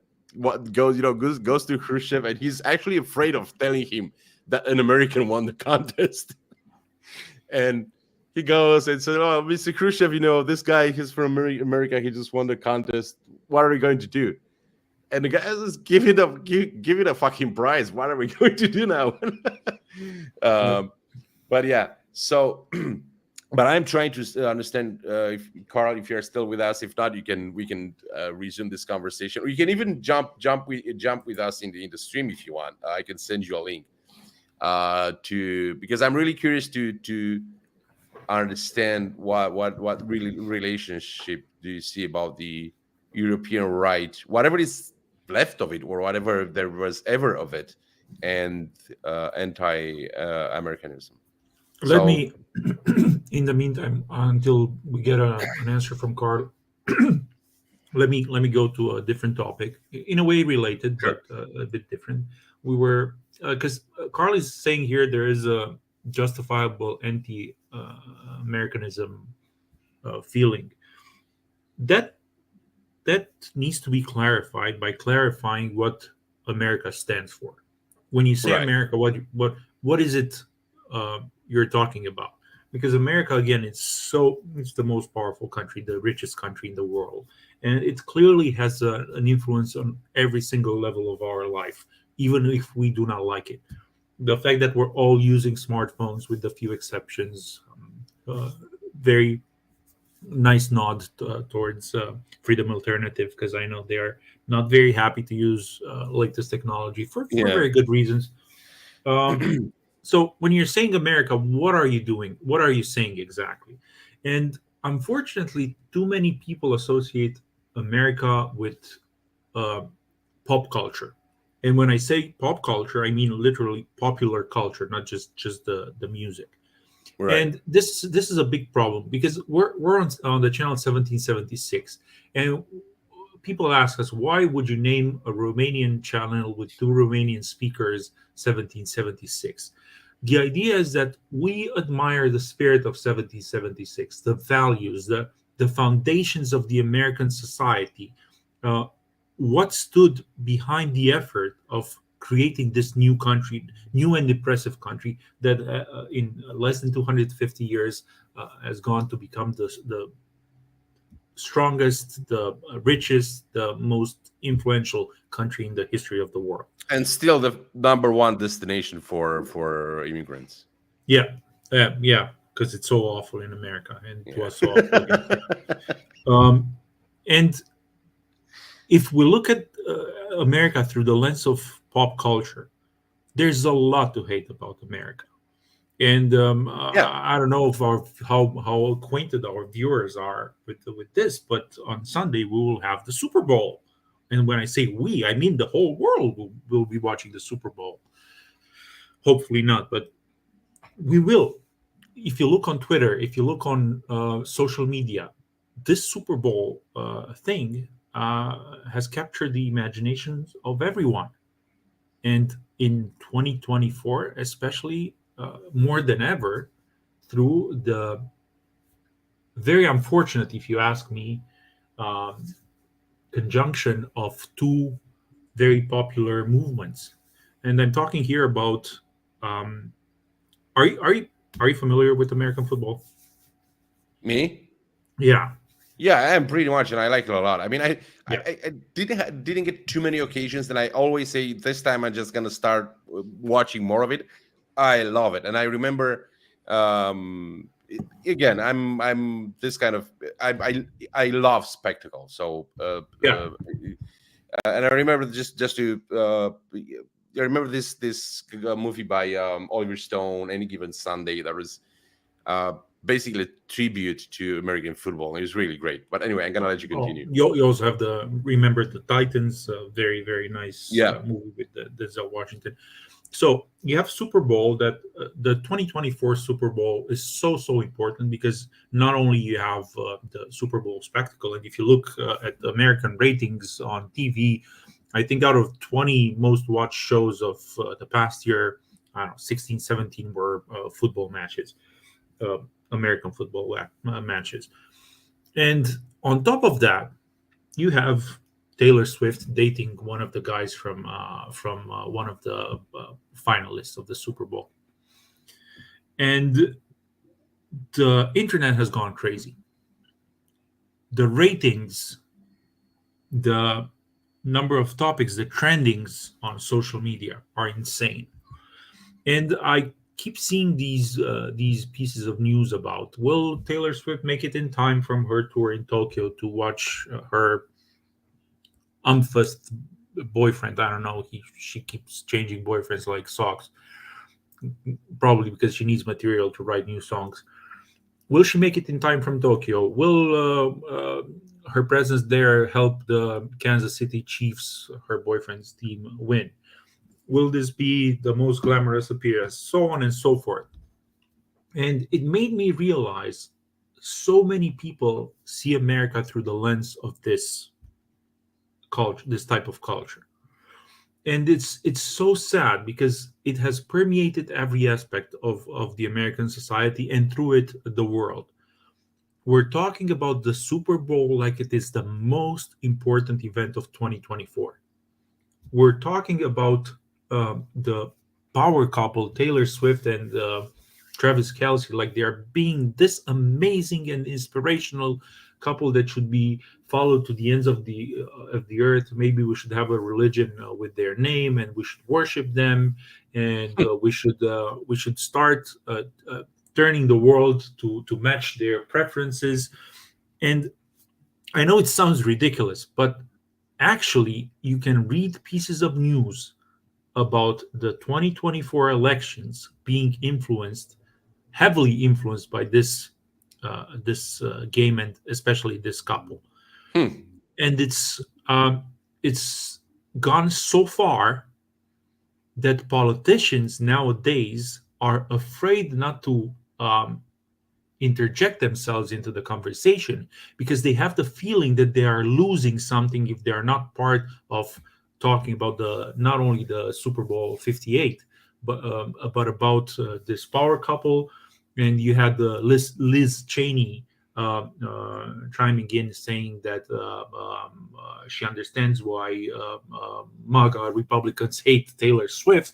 goes to Khrushchev, and he's actually afraid of telling him that an American won the contest. And he goes and says, "Oh, Mr. Khrushchev, this guy, he's from America. He just won the contest. What are we going to do?" And the guy says, give it a fucking prize. What are we going to do now?" But yeah, so but I'm trying to understand, if Carl, if you're still with us. If not, we can resume this conversation, or you can even jump with us in the stream if you want. I can send you a link because I'm really curious to understand what really relationship do you see about the European right, whatever is left of it, or whatever there was ever of it, and anti-Americanism. Let me, in the meantime, until we get an answer from Carl, let me go to a different topic, in a way related, Sure. but a bit different. We were because Carl is saying here there is a justifiable anti-Americanism feeling that needs to be clarified by clarifying what America stands for. When you say Right. America, what is it you're talking about? Because America, again, it's the most powerful country, the richest country in the world, and it clearly has an influence on every single level of our life, even if we do not like it. The fact that we're all using smartphones, with a few exceptions, very nice nod towards Freedom Alternative, because I know they are not very happy to use latest technology for very good reasons. So when you're saying America, what are you doing? What are you saying exactly? And unfortunately, too many people associate America with pop culture. And when I say pop culture, I mean literally popular culture, not just the music. Right. And this is a big problem, because we're on the channel 1776, and people ask us, why would you name a Romanian channel with two Romanian speakers 1776? The idea is that we admire the spirit of 1776, the values, the foundations of the American society, what stood behind the effort of creating this new country, new and impressive country that in less than 250 years has gone to become the strongest, the richest, the most influential country in the history of the world. And still the number one destination for immigrants. Yeah, because it's so awful in America, and to us so awful. And if we look at America through the lens of pop culture, there's a lot to hate about America. And I don't know if how acquainted our viewers are with this, but on Sunday we will have the Super Bowl. And when I say we, I mean the whole world will be watching the Super Bowl. Hopefully not, but we will. If you look on Twitter, if you look on social media, this Super Bowl thing has captured the imaginations of everyone. And in 2024, especially more than ever, through the very unfortunate, if you ask me, conjunction of two very popular movements. And I'm talking here about are you familiar with American football? Me? Yeah. Yeah, I am pretty much, and I like it a lot. I mean, I Yeah. I didn't get too many occasions, and I always say this time I'm just gonna start watching more of it. I love it, and I remember, again, I'm this kind of I love spectacle. So Yeah. and I remember just to I remember this movie by Oliver Stone, Any Given Sunday, that was basically a tribute to American football. It was really great. But anyway, I'm gonna let you Oh, continue. you also have the Remember the Titans, very very nice Yeah. movie with the Denzel Washington. So you have Super Bowl that the 2024 Super Bowl is so important because not only you have the Super Bowl spectacle, and if you look at the American ratings on TV, I think out of 20 most watched shows of the past year, I don't know, 16, 17 were football matches, uh, American football matches. And on top of that, you have Taylor Swift dating one of the guys from one of the finalists of the Super Bowl, and the internet has gone crazy. The ratings, the number of topics, the trendings on social media are insane, and I keep seeing these pieces of news about will Taylor Swift make it in time from her tour in Tokyo to watch her umphless boyfriend. I don't know. She keeps changing boyfriends like socks, probably because she needs material to write new songs. Will she make it in time from Tokyo? Will her presence there help the Kansas City Chiefs, her boyfriend's team, win? Will this be the most glamorous appearance? So on and so forth. And it made me realize so many people see America through the lens of this culture, this type of culture. And it's so sad because it has permeated every aspect of the American society and through it the world. We're talking about the Super Bowl like it is the most important event of 2024. We're talking about the power couple Taylor Swift and Travis Kelsey, like they are being this amazing and inspirational couple that should be followed to the ends of the earth. Maybe we should have a religion with their name, and we should worship them, and we should start turning the world to match their preferences. And I know it sounds ridiculous, but actually, you can read pieces of news about the 2024 elections being heavily influenced by this game, and especially this couple. Hmm. And it's gone so far that politicians nowadays are afraid not to interject themselves into the conversation because they have the feeling that they are losing something if they are not part of talking about the not only the Super Bowl 58 but about this power couple. And you had the Liz Cheney chiming in saying that she understands why MAGA Republicans hate Taylor Swift.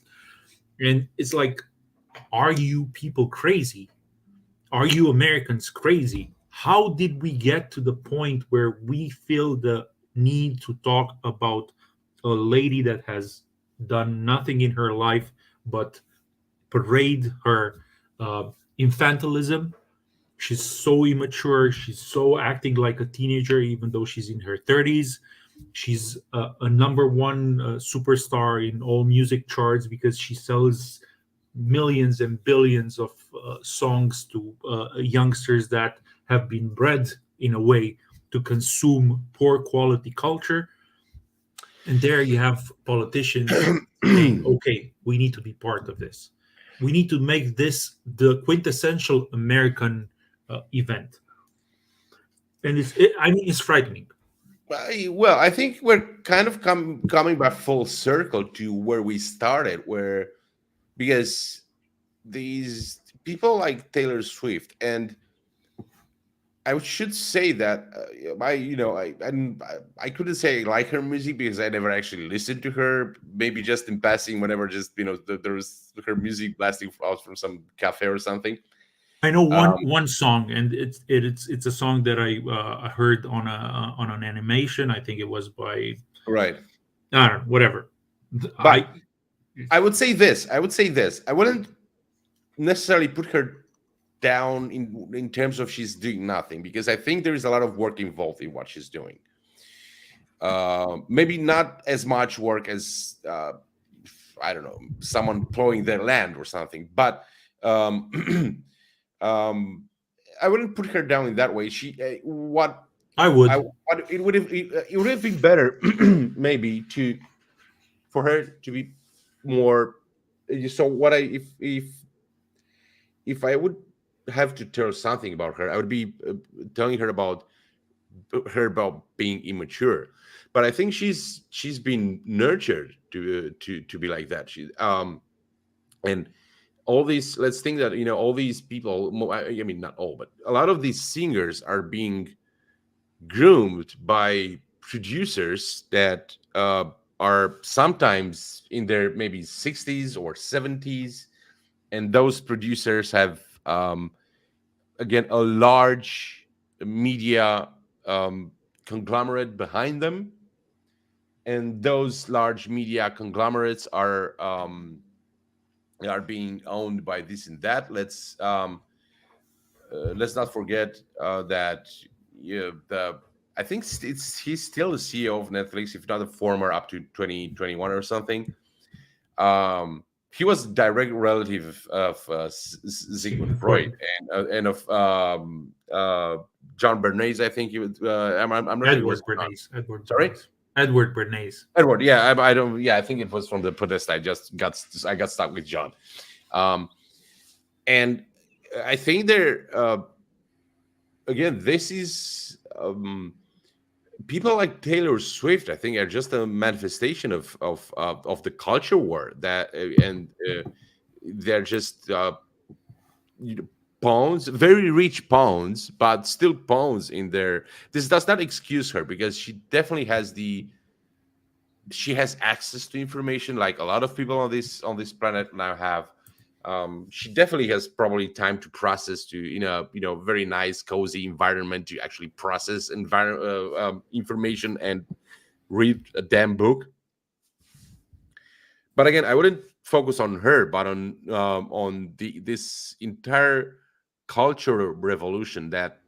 And it's like, are you people crazy? Are you Americans crazy? How did we get to the point where we feel the need to talk about a lady that has done nothing in her life but parade her infantilism? She's so immature. She's so acting like a teenager, even though she's in her 30s. She's a number one superstar in all music charts because she sells millions and billions of songs to youngsters that have been bred in a way to consume poor quality culture. And there you have politicians saying, okay, we need to be part of this. We need to make this the quintessential American event. And I mean, it's frightening. Well, I think we're kind of coming back full circle to where we started, where because these people like Taylor Swift, and I should say that I couldn't say I like her music because I never actually listened to her. Maybe just in passing, whenever just there was her music blasting out from some cafe or something. I know Um, one song, and it's a song that I heard on an animation. I think it was by right, I don't know, whatever. I but I would say this. I would say this. I wouldn't necessarily put her down in terms of she's doing nothing, because I think there is a lot of work involved in what she's doing. Maybe not as much work as I don't know, someone plowing their land or something, but um, I wouldn't put her down in that way. She what I I would. what it would have been better maybe to for her to be more. So what I if I would have to tell something about her, I would be telling her about being immature. But I think she's been nurtured to be like that. She and all these, let's think that, all these people, I mean, not all, but a lot of these singers are being groomed by producers that are sometimes in their maybe 60s or 70s, and those producers have again a large media um, conglomerate behind them, and those large media conglomerates are being owned by this and that. Let's not forget that, the I think it's he's still the CEO of Netflix, if not the former, up to 2021 or something. He was a direct relative of Sigmund Sigmund Freud, Freud. and of John Bernays. I think he was. I'm not sure he was Edward or not. Bernays. Edward Sorry, Bernays. Edward Bernays. Edward. Yeah, I don't. Yeah, I think it was from the Podesta. I got stuck with John. Um, and I think there again, this is people like Taylor Swift. I think are just a manifestation of the culture war that and they're just you know, pawns, very rich pawns, but still pawns in there. This does not excuse her because she has access to information like a lot of people on this planet now have. She definitely has probably time to process to very nice cozy environment to actually process information and read a damn book. But again, I wouldn't focus on her, but on this entire cultural revolution that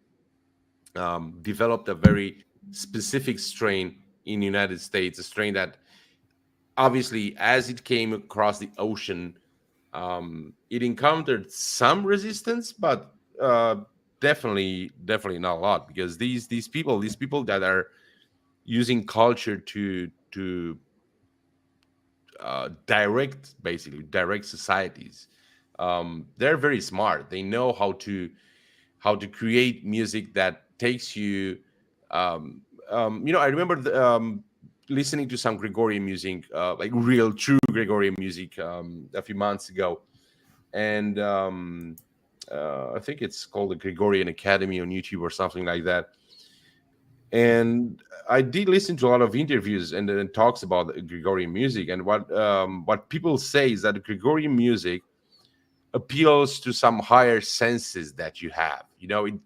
developed a very specific strain in the United States, a strain that obviously, as it came across the ocean, it encountered some resistance, but definitely not a lot, because these people that are using culture to direct societies, they're very smart. They know how to create music that takes you. I remember listening to some Gregorian music, like real, true Gregorian music, a few months ago, and I think it's called the Gregorian Academy on YouTube or something like that. And I did listen to a lot of interviews and talks about the Gregorian music, and what people say is that the Gregorian music appeals to some higher senses that you have.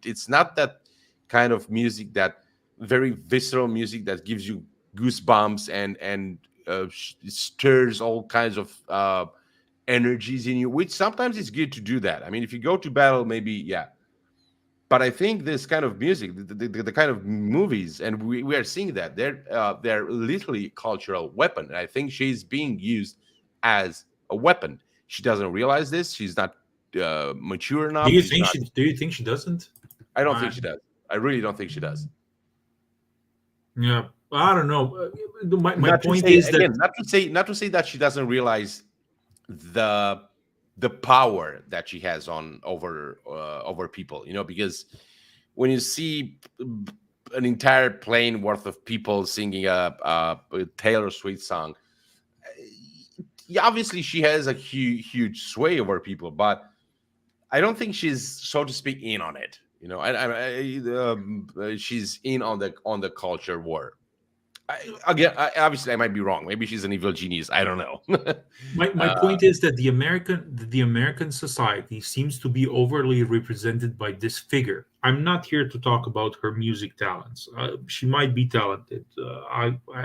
It's not that kind of music, that very visceral music that gives you goosebumps and stirs all kinds of energies in you, which sometimes it's good to do that. I mean, if you go to battle, maybe, yeah. But I think this kind of music, the kind of movies, and we are seeing that they're literally a cultural weapon. And I think she's being used as a weapon. She doesn't realize this. She's not mature Do enough. you She's think not. she? Do you think she doesn't? I don't think I, she does. I really don't think she does. yeah, I don't know. My Not to point say is that again, not to say that she doesn't realize the the power that she has on over people. Because when you see an entire plane worth of people singing a Taylor Swift song, yeah, obviously she has a huge sway over people, but I don't think she's, so to speak, in on it. She's in on the culture war. Again, obviously, I might be wrong. Maybe she's an evil genius. I don't know. my uh, point is that the American society seems to be overly represented by this figure. I'm not here to talk about her music talents. She might be talented.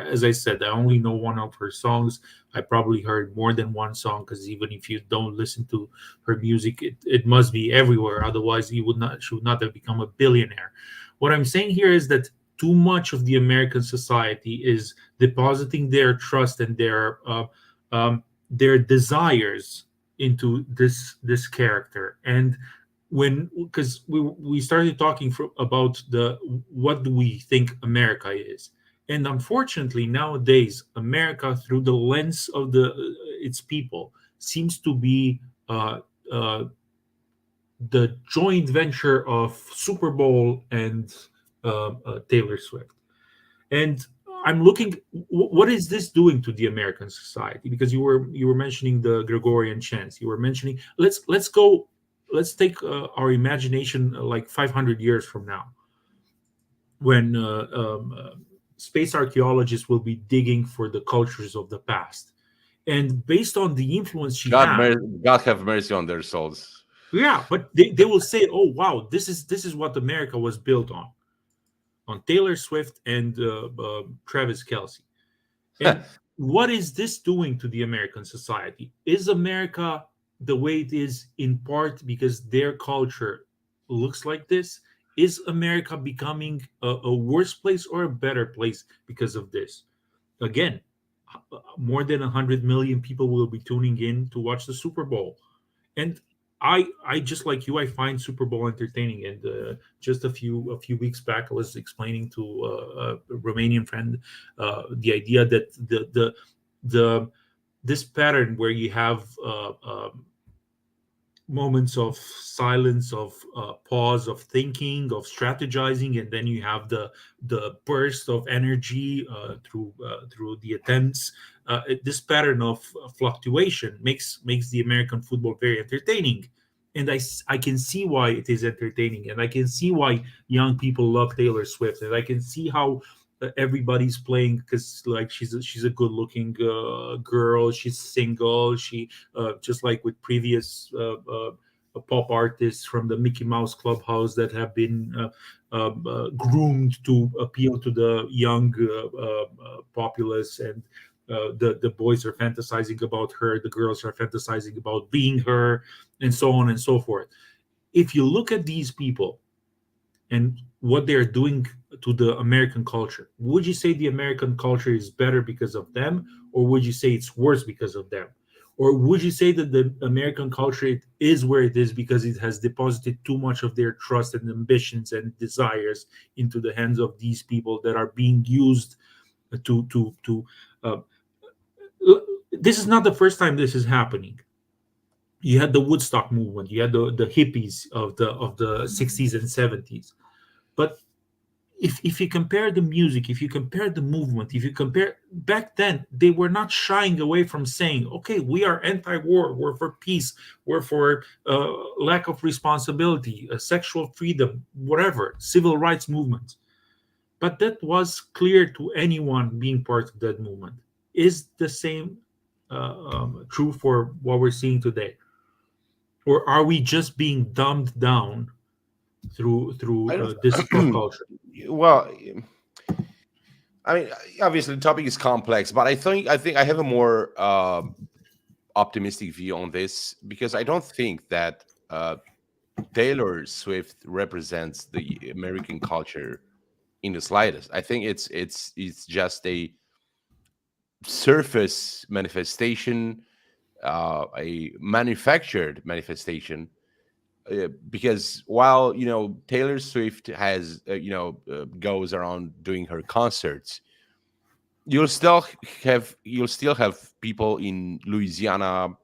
As I said, I only know one of her songs. I probably heard more than one song, because even if you don't listen to her music, it must be everywhere. Otherwise, she would not have become a billionaire. What I'm saying here is that too much of the American society is depositing their trust and their desires into this character, and when because we started talking about the what do we think America is, and unfortunately nowadays America through the lens of the its people seems to be uh, uh, the joint venture of Super Bowl and Taylor Swift. And I'm looking, what is this doing to the American society? Because you were mentioning the Gregorian chants. You were mentioning, let's go, let's take our imagination like 500 years from now, when space archaeologists will be digging for the cultures of the past, and based on the influence she had. God have mercy on their souls. Yeah, but they will say, oh wow, this is what America was built on Taylor Swift and Travis Kelsey. And what is this doing to the American society? Is America the way it is in part because their culture looks like this? Is America becoming a worse place or a better place because of this? Again, more than 100 million people will be tuning in to watch the Super Bowl. And I just like you, I find Super Bowl entertaining. And just a few weeks back, I was explaining to a Romanian friend the idea that the this pattern where you have moments of silence, of pause, of thinking, of strategizing, and then you have the burst of energy through the attempts. This pattern of fluctuation makes the American football very entertaining, and I can see why it is entertaining, and I can see why young people love Taylor Swift, and I can see how everybody's playing because like she's a good looking girl, she's single, she just like with previous pop artists from the Mickey Mouse Clubhouse that have been groomed to appeal to the young populace, and the boys are fantasizing about her, the girls are fantasizing about being her, and so on and so forth. If you look at these people and what they're doing to the American culture, would you say the American culture is better because of them, or would you say it's worse because of them? Or would you say that the American culture is where it is because it has deposited too much of their trust and ambitions and desires into the hands of these people that are being used to uh, this is not the first time this is happening. You had the Woodstock movement, you had the hippies of the 60s and 70s. But if you compare the music, if you compare the movement, if you compare back then, they were not shying away from saying, okay, we are anti-war, we're for peace, we're for lack of responsibility, sexual freedom, whatever, civil rights movements. But that was clear to anyone being part of that movement. Is the same true for what we're seeing today? Or are we just being dumbed down through I don't. this pop culture? Well, I mean, obviously the topic is complex, but I think I have a more optimistic view on this because I don't think that Taylor Swift represents the American culture in the slightest. I think it's just a surface manifestation, a manufactured manifestation. Because while Taylor Swift has goes around doing her concerts, you'll still have people in Louisiana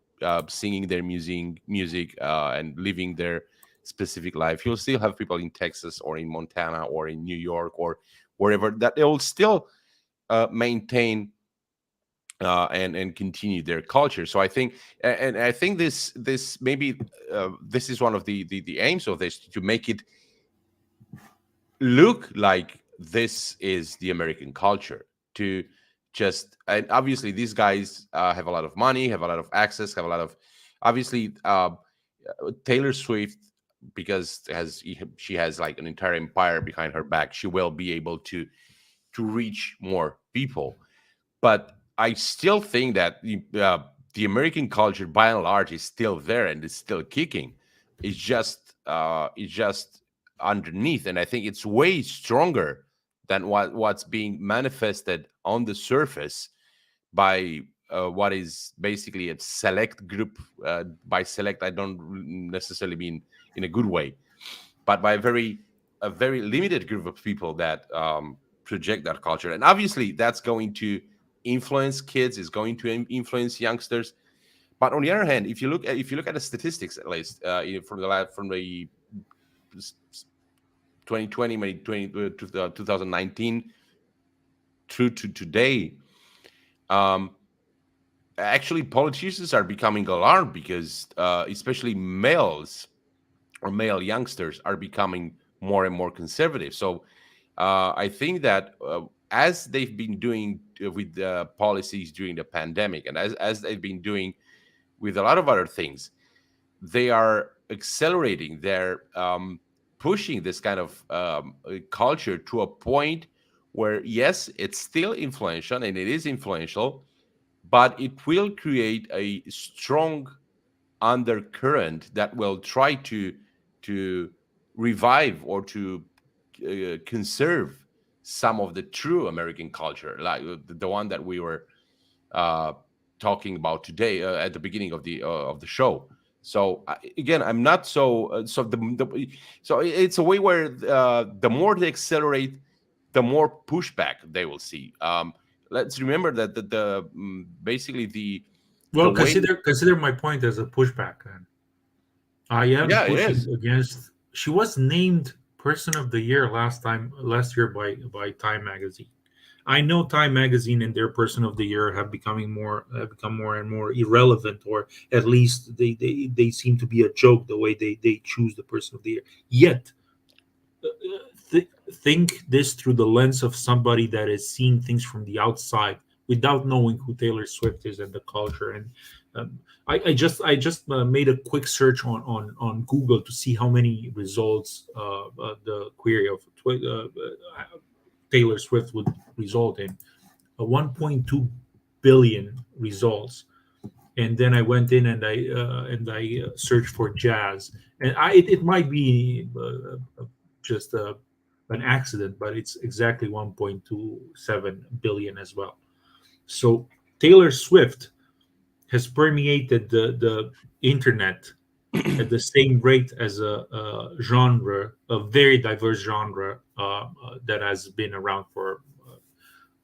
singing their music and living their specific life. You'll still have people in Texas or in Montana or in New York or wherever that they will still maintain and continue their culture. So I think, and I think this maybe this is one of the aims of this, to make it look like this is the American culture. To just, and obviously these guys have a lot of money, have a lot of access, have a lot of, obviously Taylor Swift, because she has like an entire empire behind her back, she will be able to reach more people. But I still think that the American culture, by and large, is still there and it's still kicking. It's just underneath, and I think it's way stronger than what's being manifested on the surface by what is basically a select group. By select, I don't necessarily mean in a good way, but by a very limited group of people that project that culture. And obviously that's going to influence kids, is going to influence youngsters. But on the other hand, if you look at the statistics, at least from the 2020, maybe 2019 through to today, um, actually politicians are becoming alarmed because especially males or male youngsters are becoming more and more conservative. So I think that as they've been doing with the policies during the pandemic, and as they've been doing with a lot of other things, they are accelerating. They're pushing this kind of culture to a point where, yes, it's still influential and it is influential, but it will create a strong undercurrent that will try to revive or to conserve some of the true American culture, like the one that we were uh, talking about today at the beginning of the show. So again, I'm not so so it's a way where the more they accelerate, the more pushback they will see. Let's remember that basically the Well, way. consider my point as a pushback. And I am Yeah, it pushing is. against. She was named Person of the Year last year by Time Magazine. I know Time Magazine and their Person of the Year have become more and more irrelevant, or at least they seem to be a joke the way they choose the Person of the Year. Yet think this through the lens of somebody that is seeing things from the outside without knowing who Taylor Swift is and the culture. And I just made a quick search on Google to see how many results the query of Taylor Swift would result in. 1.2 billion results. And then I went in and I searched for jazz, and it might be just an accident, but it's exactly 1.27 billion as well. So Taylor Swift has permeated the internet at the same rate as a genre, a very diverse genre that has been around for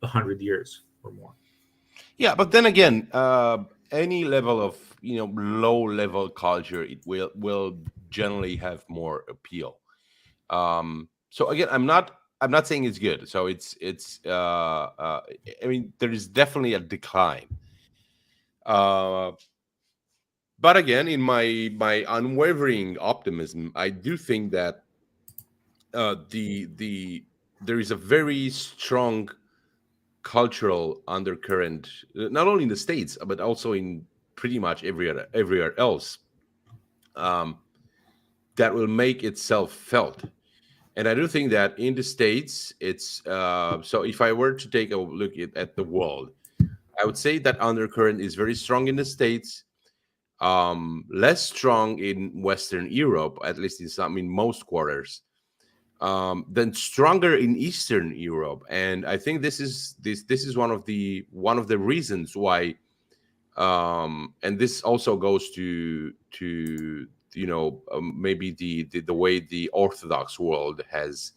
100 years or more. Yeah, but then again, any level of low level culture, it will generally have more appeal. So again, I'm not saying it's good. So I mean, there is definitely a decline. Uh, but again, in my unwavering optimism, I do think that there is a very strong cultural undercurrent, not only in the states but also in pretty much everywhere else, um, that will make itself felt. And I do think that in the states, it's so if I were to take a look at the world, I would say that undercurrent is very strong in the states, less strong in Western Europe, at least in most quarters, then stronger in Eastern Europe. And I think this is one of the reasons why, and this also goes to maybe the way the Orthodox world has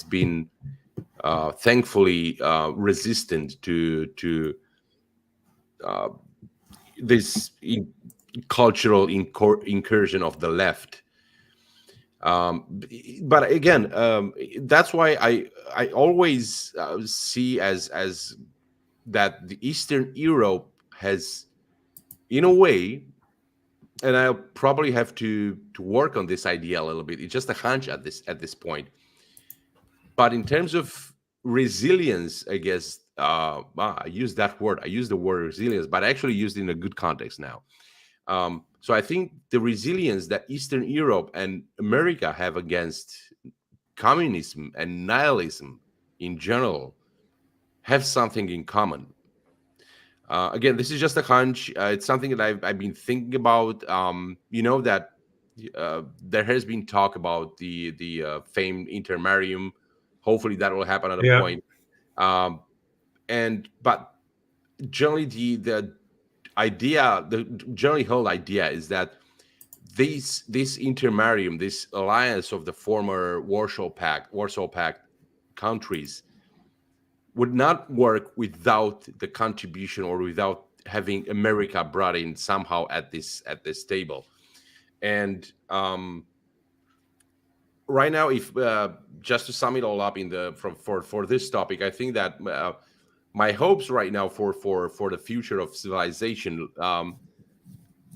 been thankfully resistant to uh, this cultural incursion of the left. But again, that's why I always see as that the Eastern Europe has, in a way, and I'll probably have to work on this idea a little bit. It's just a hunch at this point. But in terms of resilience, I guess I use that word. I use the word resilience, but I actually used it in a good context now. So I think the resilience that Eastern Europe and America have against communism and nihilism in general have something in common. Again, this is just a hunch. It's something that I've been thinking about. That there has been talk about the famed intermarium. Hopefully, that will happen at a Yeah. point. Um, and but generally, the generally whole idea is that this intermarium, this alliance of the former Warsaw Pact countries would not work without the contribution or without having America brought in somehow at this table. And right now, if just to sum it all up in the from for this topic, I think that my hopes right now for the future of civilization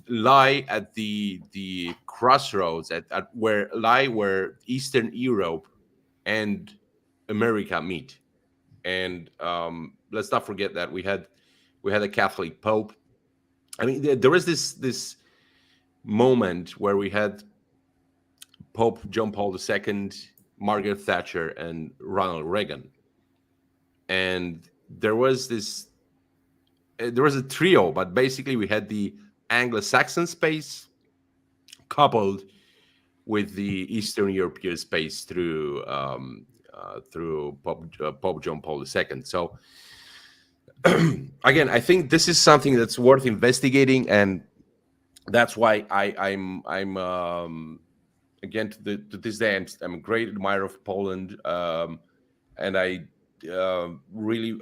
lie at the crossroads at where Eastern Europe and America meet. And let's not forget that we had a Catholic Pope. I mean, there was this moment where we had Pope John Paul II, Margaret Thatcher, and Ronald Reagan, and there was a trio, but basically we had the Anglo-Saxon space coupled with the Eastern European space through Pope John Paul II. So again, I think this is something that's worth investigating, and that's why I'm again to this day I'm a great admirer of Poland, and I really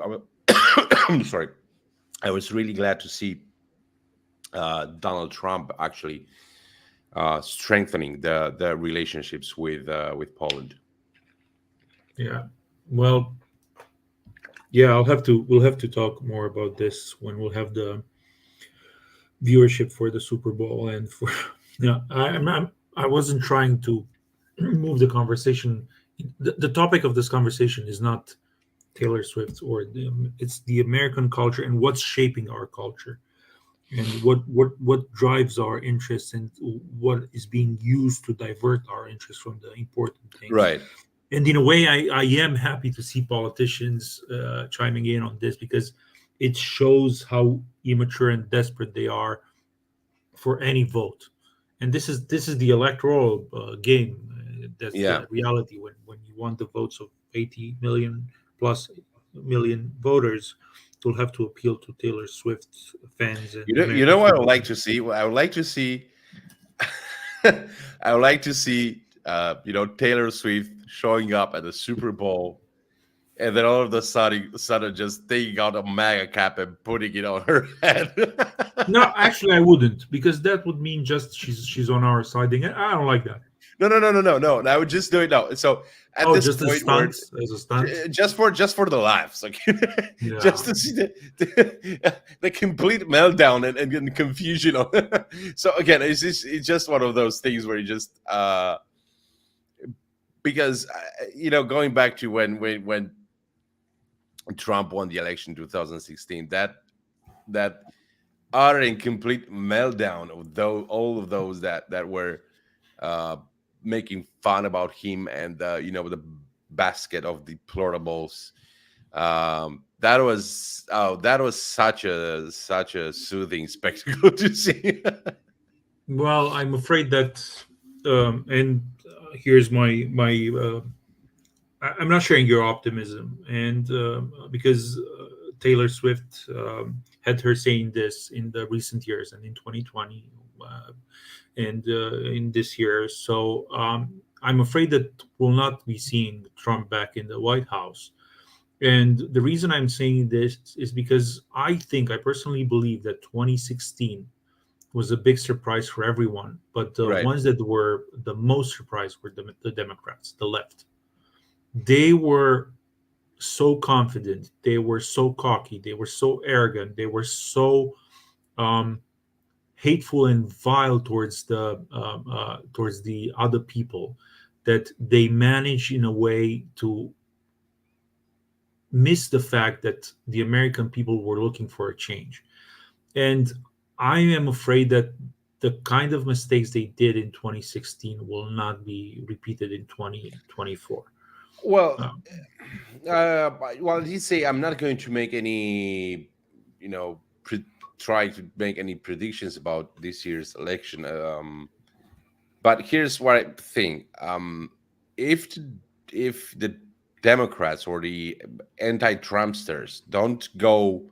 I'm sorry, I was really glad to see Donald Trump actually strengthening the relationships with Poland. Yeah. Well, yeah, we'll have to talk more about this when we'll have the viewership for the Super Bowl and for yeah, I wasn't trying to move the conversation. The topic of this conversation is not Taylor Swift it's the American culture and what's shaping our culture and what drives our interests and what is being used to divert our interest from the important things. Right. And in a way, I am happy to see politicians chiming in on this because it shows how immature and desperate they are for any vote. And this is the electoral game. That's Yeah. the reality when you want the votes of 80 million plus million voters, you'll have to appeal to Taylor Swift fans and You know American what I would football like to fans. see? I would like to see I would like to see Taylor Swift showing up at the Super Bowl, and then all of a sudden just taking out a MAGA cap and putting it on her head. No, actually, I wouldn't because that would mean just she's on our side. And I don't like that. No. I would just do it now. So at Oh, this just a point, where stunt as a stunt. just for the laughs, like just Yeah. to see the complete meltdown and confusion. So again, it's just one of those things where you just because going back to when Trump won the election in 2016, that utter and complete meltdown of all of those that were uh, making fun about him and the basket of deplorables. That was such a soothing spectacle to see. Well, I'm afraid that, and here's my. I'm not sharing your optimism, and because Taylor Swift had her saying this in the recent years and in 2020 and in this year. So I'm afraid that we'll not be seeing Trump back in the White House. And the reason I'm saying this is because I personally believe that 2016 was a big surprise for everyone. But the Right. ones that were the most surprised were the Democrats, the left. They were so confident, they were so cocky, they were so arrogant, they were so um, hateful and vile towards the other people that they managed in a way to miss the fact that the American people were looking for a change. And I am afraid that the kind of mistakes they did in 2016 will not be repeated in 2024. Well, Um, well, you say I'm not going to make any, try to make any predictions about this year's election. But here's what I think: if if the Democrats or the anti-Trumpsters don't go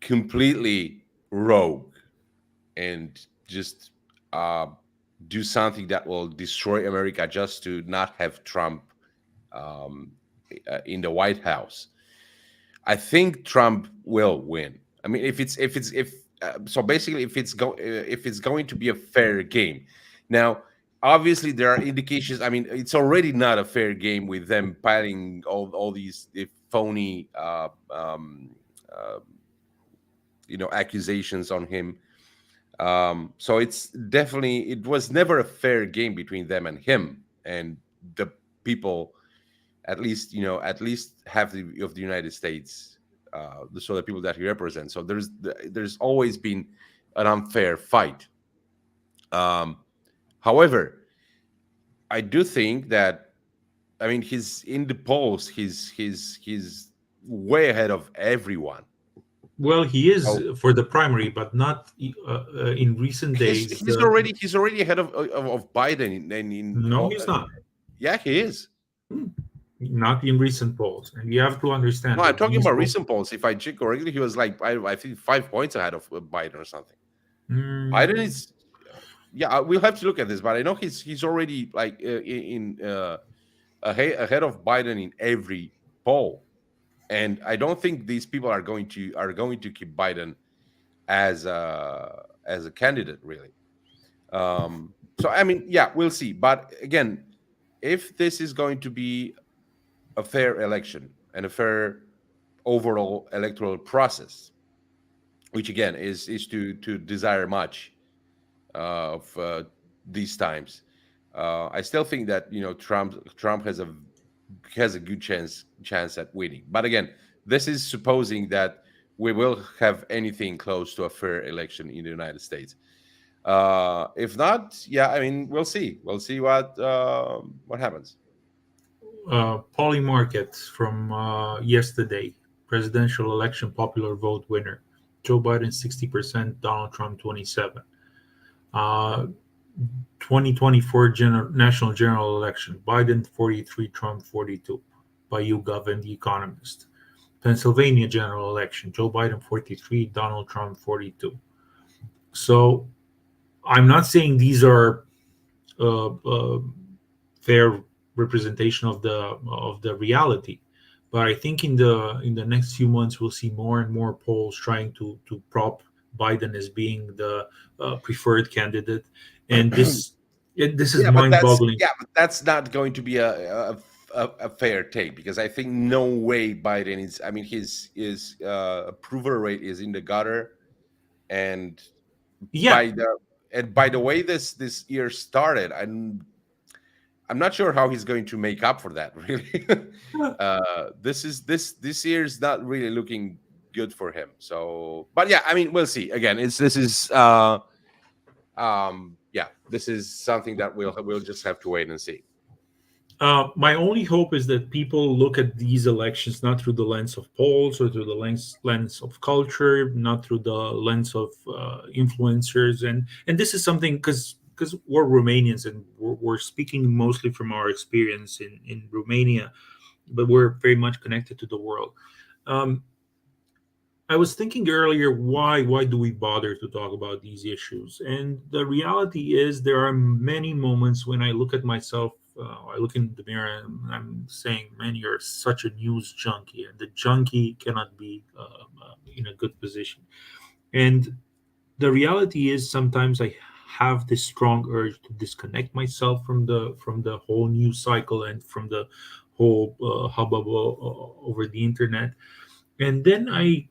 completely rogue and just uh, do something that will destroy America just to not have Trump um, in the White House. I think Trump will win. I mean, if so basically if it's going to be a fair game. Now, obviously, there are indications. I mean, it's already not a fair game with them piling all these phony uh, accusations on him. So it's definitely, it was never a fair game between them and him and the people, at least half of the United States, so the people that he represents. So there's always been an unfair fight. Um, However, I do think that, I mean, he's in the polls. He's way ahead of everyone. Well, he is So for the primary, but not in recent he's days. he's already ahead of Biden. No, he's not. Yeah, he is. Not in recent polls, and you have to No, understand I'm that talking these about polls. recent polls. If I check correctly, he was like I think 5 points ahead of Biden or something. Biden Mm, is, yeah. We'll have to look at this, but I know he's already like ahead of Biden in every poll, and I don't think these people are going to keep Biden as a candidate really. So I mean, yeah, we'll see. But again, if this is going to be a fair election and a fair overall electoral process, which again is to desire much of these times. I still think that Trump has a good chance at winning. But again, this is supposing that we will have anything close to a fair election in the United States. If not, yeah, I mean, we'll see. We'll see what happens. Polymarket from yesterday, presidential election popular vote winner, Joe Biden 60%, Donald Trump 27. 2024 national general election, Biden 43, Trump 42, by YouGov and The Economist. Pennsylvania general election, Joe Biden 43, Donald Trump 42. So I'm not saying these are fair representation of the reality, but I think in the next few months we'll see more and more polls trying to prop Biden as being the preferred candidate, and this is Yeah, but mind-boggling. that's not going to be a fair take because I think no way Biden is. I mean, his approval rate is in the gutter, and Yeah, by the way this year started, I'm not sure how he's going to make up for that. Really, this year is not really looking good for him. So, but yeah, I mean, we'll see. Again, this is yeah, this is something that we'll just have to wait and see. my only hope is that people look at these elections not through the lens of polls or through the lens of culture, not through the lens of influencers, and this is something because we're Romanians and we're speaking mostly from our experience in Romania, but we're very much connected to the world. Um, I was thinking earlier, why do we bother to talk about these issues? And the reality is, there are many moments when I look at myself, I look in the mirror, and I'm saying, "Man, you're such a news junkie, and the junkie cannot be in a good position." And the reality is, sometimes I have this strong urge to disconnect myself from the whole news cycle and from the whole hubbub over the internet, and then I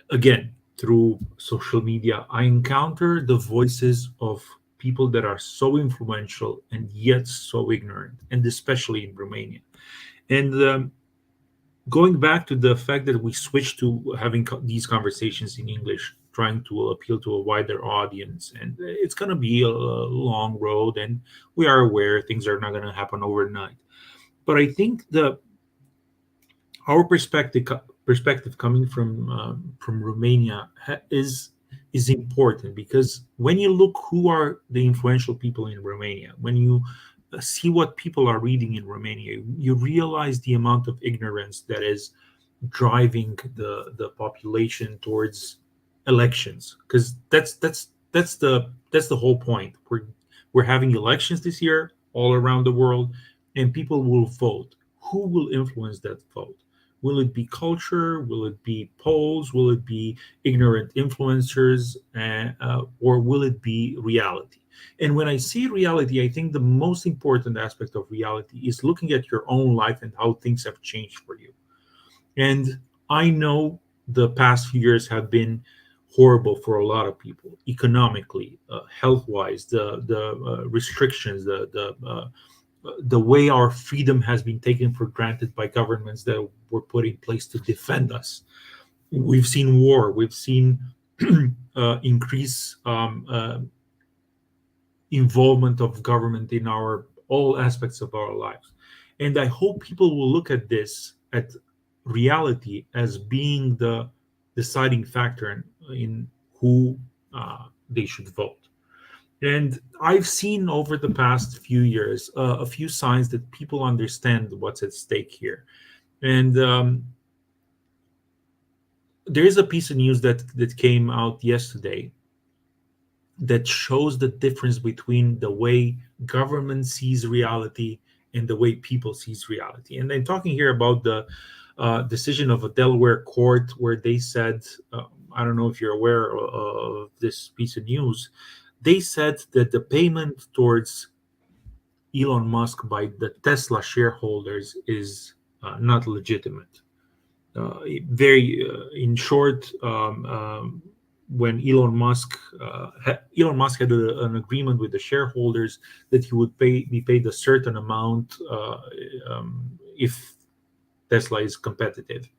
again through social media I encounter the voices of people that are so influential and yet so ignorant, and especially in Romania. And going back to the fact that we switched to having these conversations in English, trying to appeal to a wider audience, and it's going to be a long road, and we are aware things are not going to happen overnight. But I think the our perspective coming from Romania is important, because when you look who are the influential people in Romania, when you see what people are reading in Romania, you realize the amount of ignorance that is driving the population towards elections, because that's the whole point. We're having elections this year all around the world, and people will vote. Who will influence that vote? Will it be culture? Will it be polls? Will it be ignorant influencers? Or will it be reality? And when I see reality, I think the most important aspect of reality is looking at your own life and how things have changed for you. And I know the past few years have been horrible for a lot of people, economically, health wise, the restrictions, the way our freedom has been taken for granted by governments that were put in place to defend us. We've seen war, we've seen increase involvement of government in our all aspects of our lives. And I hope people will look at this, at reality, as being the deciding factor in who they should vote. And I've seen over the past few years a few signs that people understand what's at stake here. And there is a piece of news that came out yesterday that shows the difference between the way government sees reality and the way people sees reality. And I'm talking here about the decision of a Delaware court where they said, I don't know if you're aware of this piece of news, they said that the payment towards Elon Musk by the Tesla shareholders is not legitimate. Very in short, when Elon Musk had an agreement with the shareholders that he would be paid a certain amount if Tesla is competitive,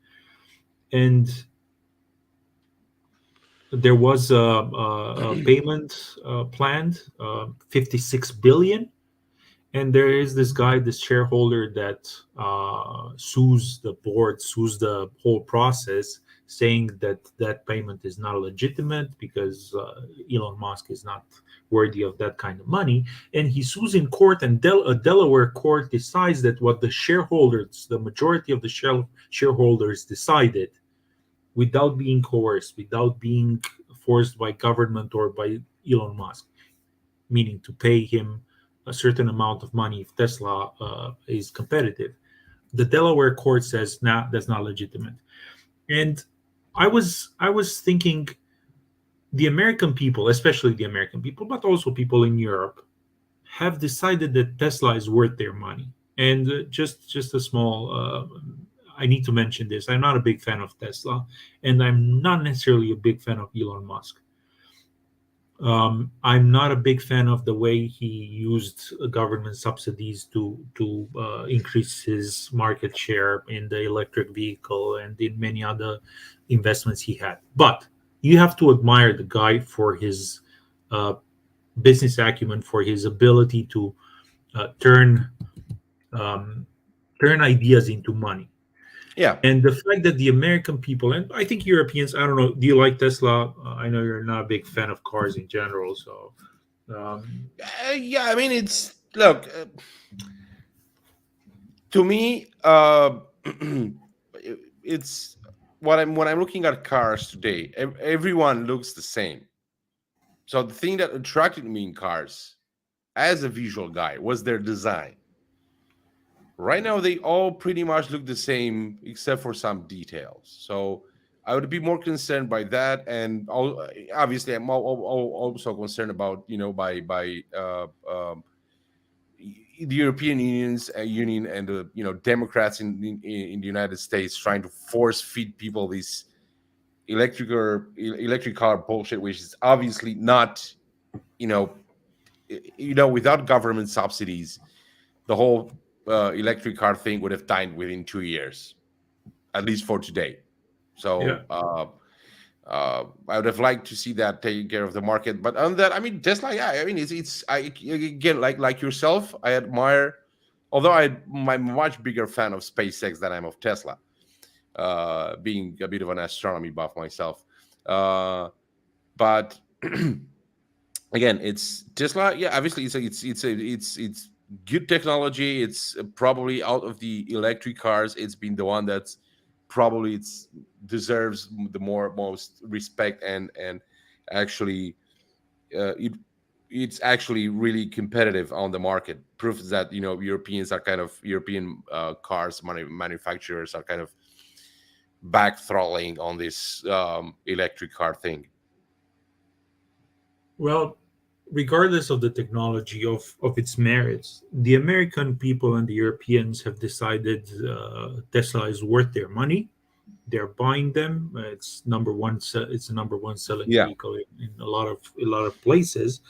and there was a payment planned, 56 billion. And there is this guy, this shareholder that sues the board, sues the whole process, saying that that payment is not legitimate because Elon Musk is not worthy of that kind of money. And he sues in court, and a Delaware court decides that what the shareholders, the majority of the shareholders decided, without being coerced, without being forced by government or by Elon Musk, meaning to pay him a certain amount of money if Tesla is competitive. The Delaware court says, nah, that's not legitimate. And I was thinking, the American people, especially the American people, but also people in Europe, have decided that Tesla is worth their money. And just a small, I need to mention this. I'm not a big fan of Tesla, and I'm not necessarily a big fan of Elon Musk. I'm not a big fan of the way he used government subsidies to increase his market share in the electric vehicle and in many other investments he had. But you have to admire the guy for his uh, business acumen, for his ability to turn um, turn ideas into money. Yeah. And the fact that the American people, and I think Europeans, I don't know, do you like Tesla? I know you're not a big fan of cars in general, so um, Yeah, I mean, it's look to me. It's when I'm looking at cars today. Everyone looks the same. So the thing that attracted me in cars, as a visual guy, was their design. Right now, they all pretty much look the same except for some details. So I would be more concerned by that, and obviously, I'm also concerned about the European Union and the Democrats in the United States trying to force feed people this electric car bullshit, which is obviously not you know without government subsidies, the whole electric car thing would have died within 2 years, at least for today. yeah, So I would have liked to see that taking care of the market. But on that, I mean, Tesla, yeah, I mean, it's I again, like yourself, I admire. Although I'm a much bigger fan of SpaceX than I'm of Tesla, being a bit of an astronomy buff myself. But again, it's Tesla. Yeah, obviously, it's good technology. It's probably out of the electric cars, it's been the one that's probably it's deserves the most respect, and actually it. it's actually really competitive on the market. Proves that European cars manufacturers are kind of back throttling on this electric car thing. Well, regardless of the technology of its merits, the American people and the Europeans have decided Tesla is worth their money. They're buying them. It's number one. It's the number one selling Yeah, vehicle in a lot of places,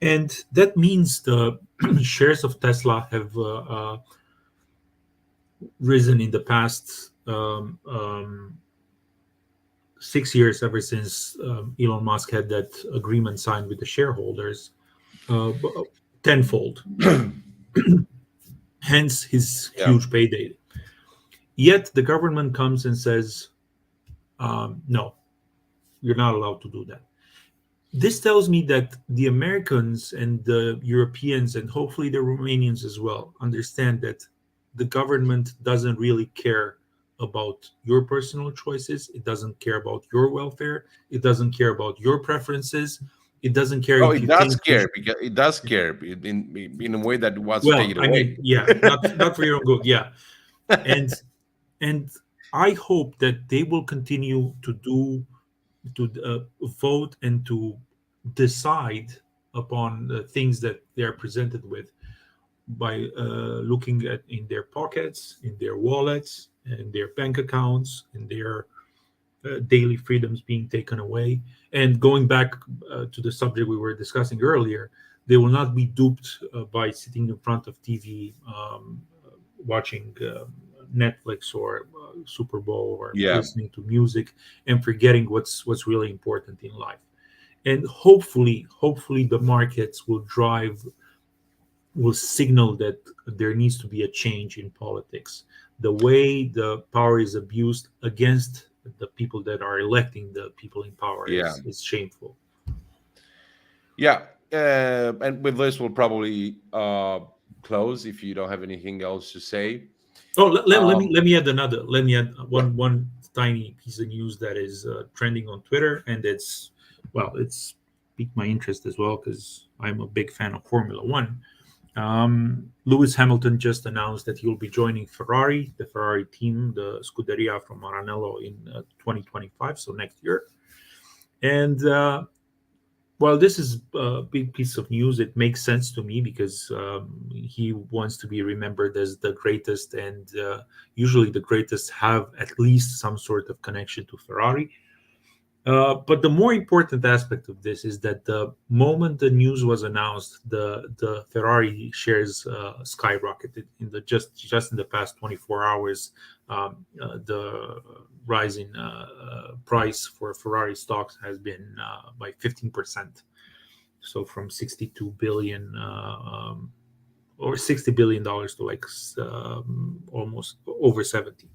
and that means the shares of Tesla have risen in the past 6 years, ever since Elon Musk had that agreement signed with the shareholders, tenfold. Hence his yeah, huge payday. Yet the government comes and says, "No, you're not allowed to do that." This tells me that the Americans and the Europeans, and hopefully the Romanians as well, understand that the government doesn't really care about your personal choices. It doesn't care about your welfare. It doesn't care about your preferences. It doesn't care oh, if it you does think you. care, because it does care in a way that it wants to take Well, it I mean, away. yeah, not for your own good, yeah, and and I hope that they will continue to vote and to decide upon the things that they are presented with by looking at in their pockets, in their wallets, in their bank accounts, in their daily freedoms being taken away. And going back to the subject we were discussing earlier, they will not be duped by sitting in front of TV, watching Netflix or Super Bowl, or Yeah, listening to music, and forgetting what's really important in life. And hopefully the markets will signal that there needs to be a change in politics. The way the power is abused against the people that are electing the people in power yeah, is shameful. yeah. And with this, we'll probably close if you don't have anything else to say. Oh, Um, let me add yeah, one tiny piece of news that is trending on Twitter, and it's piqued my interest as well because I'm a big fan of Formula One. Lewis Hamilton just announced that he will be joining Ferrari, the Ferrari team, the Scuderia from Maranello in 2025, so next year. And while this is a big piece of news, it makes sense to me because he wants to be remembered as the greatest, and usually the greatest have at least some sort of connection to Ferrari. But the more important aspect of this is that the moment the news was announced, the Ferrari shares skyrocketed in the just in the past 24 hours. The rise in price for Ferrari stocks has been by 15%. So from 62 billion or $60 billion to like almost over 70,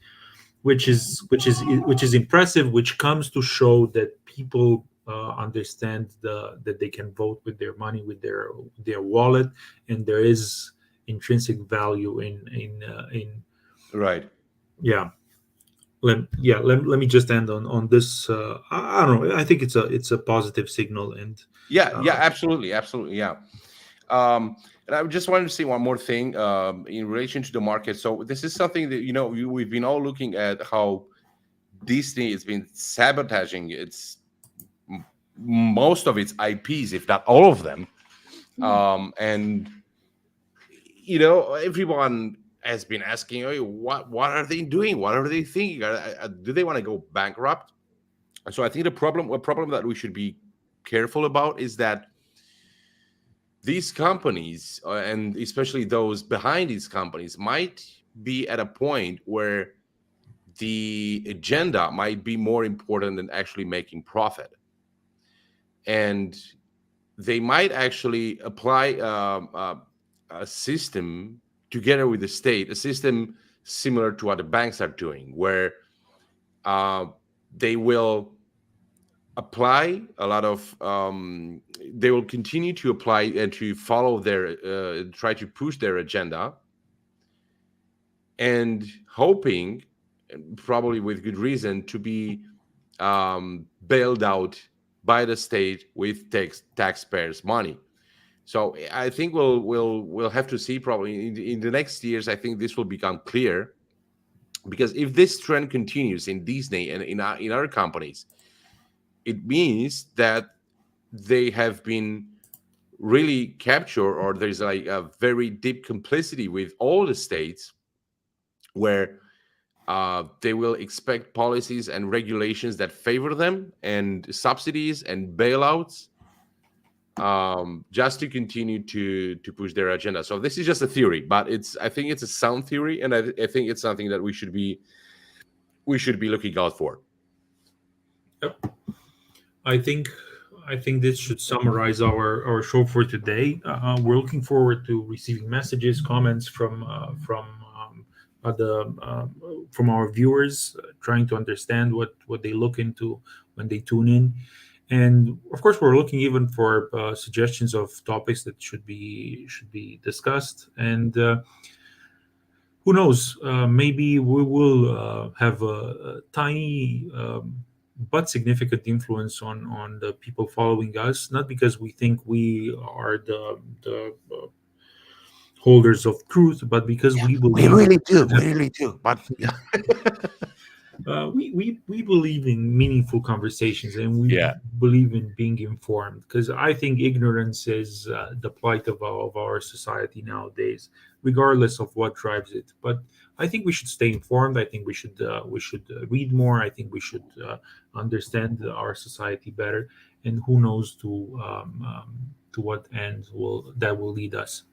which is impressive, which comes to show that people understand that they can vote with their money, with their wallet, and there is intrinsic value in right. yeah. Let me just end on this. I don't know. I think it's a positive signal, and Yeah, yeah, uh, absolutely, absolutely, yeah. And I just wanted to say one more thing in relation to the market. So this is something that we've been all looking at how Disney has been sabotaging m- most of its IPs, if not all of them. And everyone has been asking, "Oh, what are they doing? What are they thinking? Do they want to go bankrupt?" So I think a problem that we should be careful about is that these companies, and especially those behind these companies, might be at a point where the agenda might be more important than actually making profit, and they might actually apply a system together with the state, a system similar to what the banks are doing, where uh, they will apply a lot of they will continue to apply and to follow their try to push their agenda, and hoping, and probably with good reason, to be bailed out by the state with taxpayers money. So I think we'll have to see probably in the next years. I think this will become clear, because if this trend continues in Disney and in our companies, it means that they have been really captured, or there's like a very deep complicity with all the states, where they will expect policies and regulations that favor them, and subsidies and bailouts, just to continue to push their agenda. So this is just a theory, but I think it's a sound theory, and I think it's something that we should be looking out for. Yep. I think this should summarize our show for today. We're looking forward to receiving messages, comments the from our viewers, trying to understand what they look into when they tune in, and of course we're looking even for suggestions of topics that should be discussed. And who knows? Maybe we will have a tiny but significant influence on the people following us. Not because we think we are the holders of truth, but because Yeah, we we believe really do. We really do. But yeah, we believe in meaningful conversations, and we yeah, believe in being informed, because I think ignorance is the plight of our society nowadays, regardless of what drives it. But I think we should stay informed. I think we should read more. I think we should understand our society better, and who knows to what end will lead us.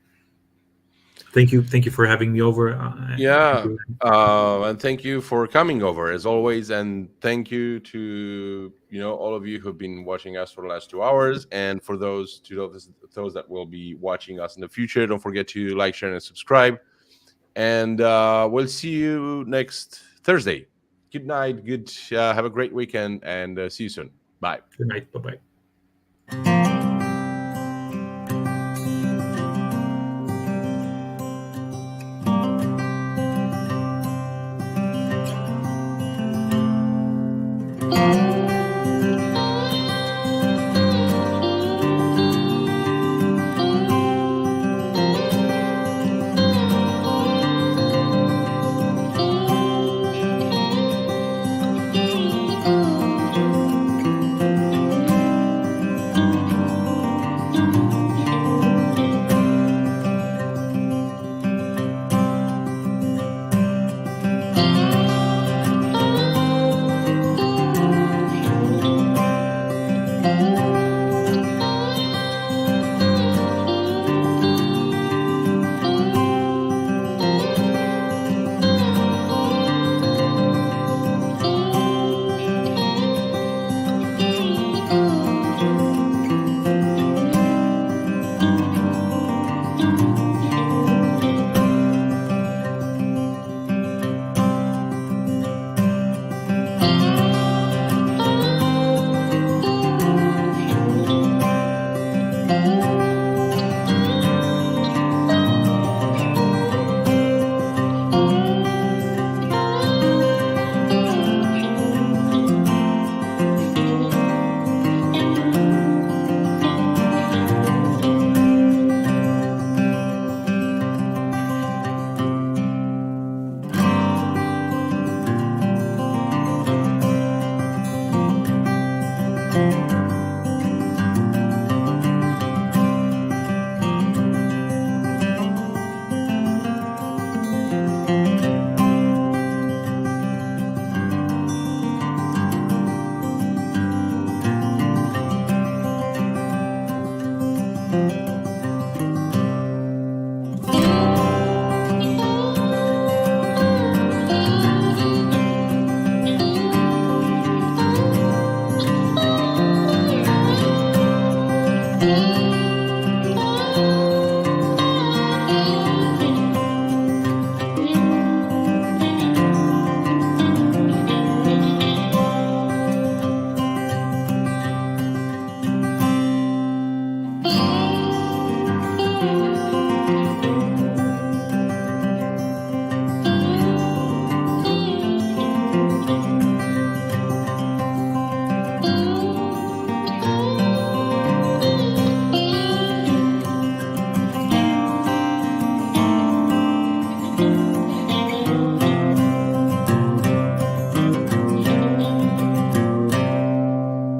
Thank you for having me over. yeah. And thank you for coming over as always, and thank you to all of you who've been watching us for the last 2 hours, and for those that will be watching us in the future. Don't forget to like, share, and subscribe. And we'll see you next Thursday. Good night. Good. Have a great weekend, and see you soon. Bye. Good night. Bye bye.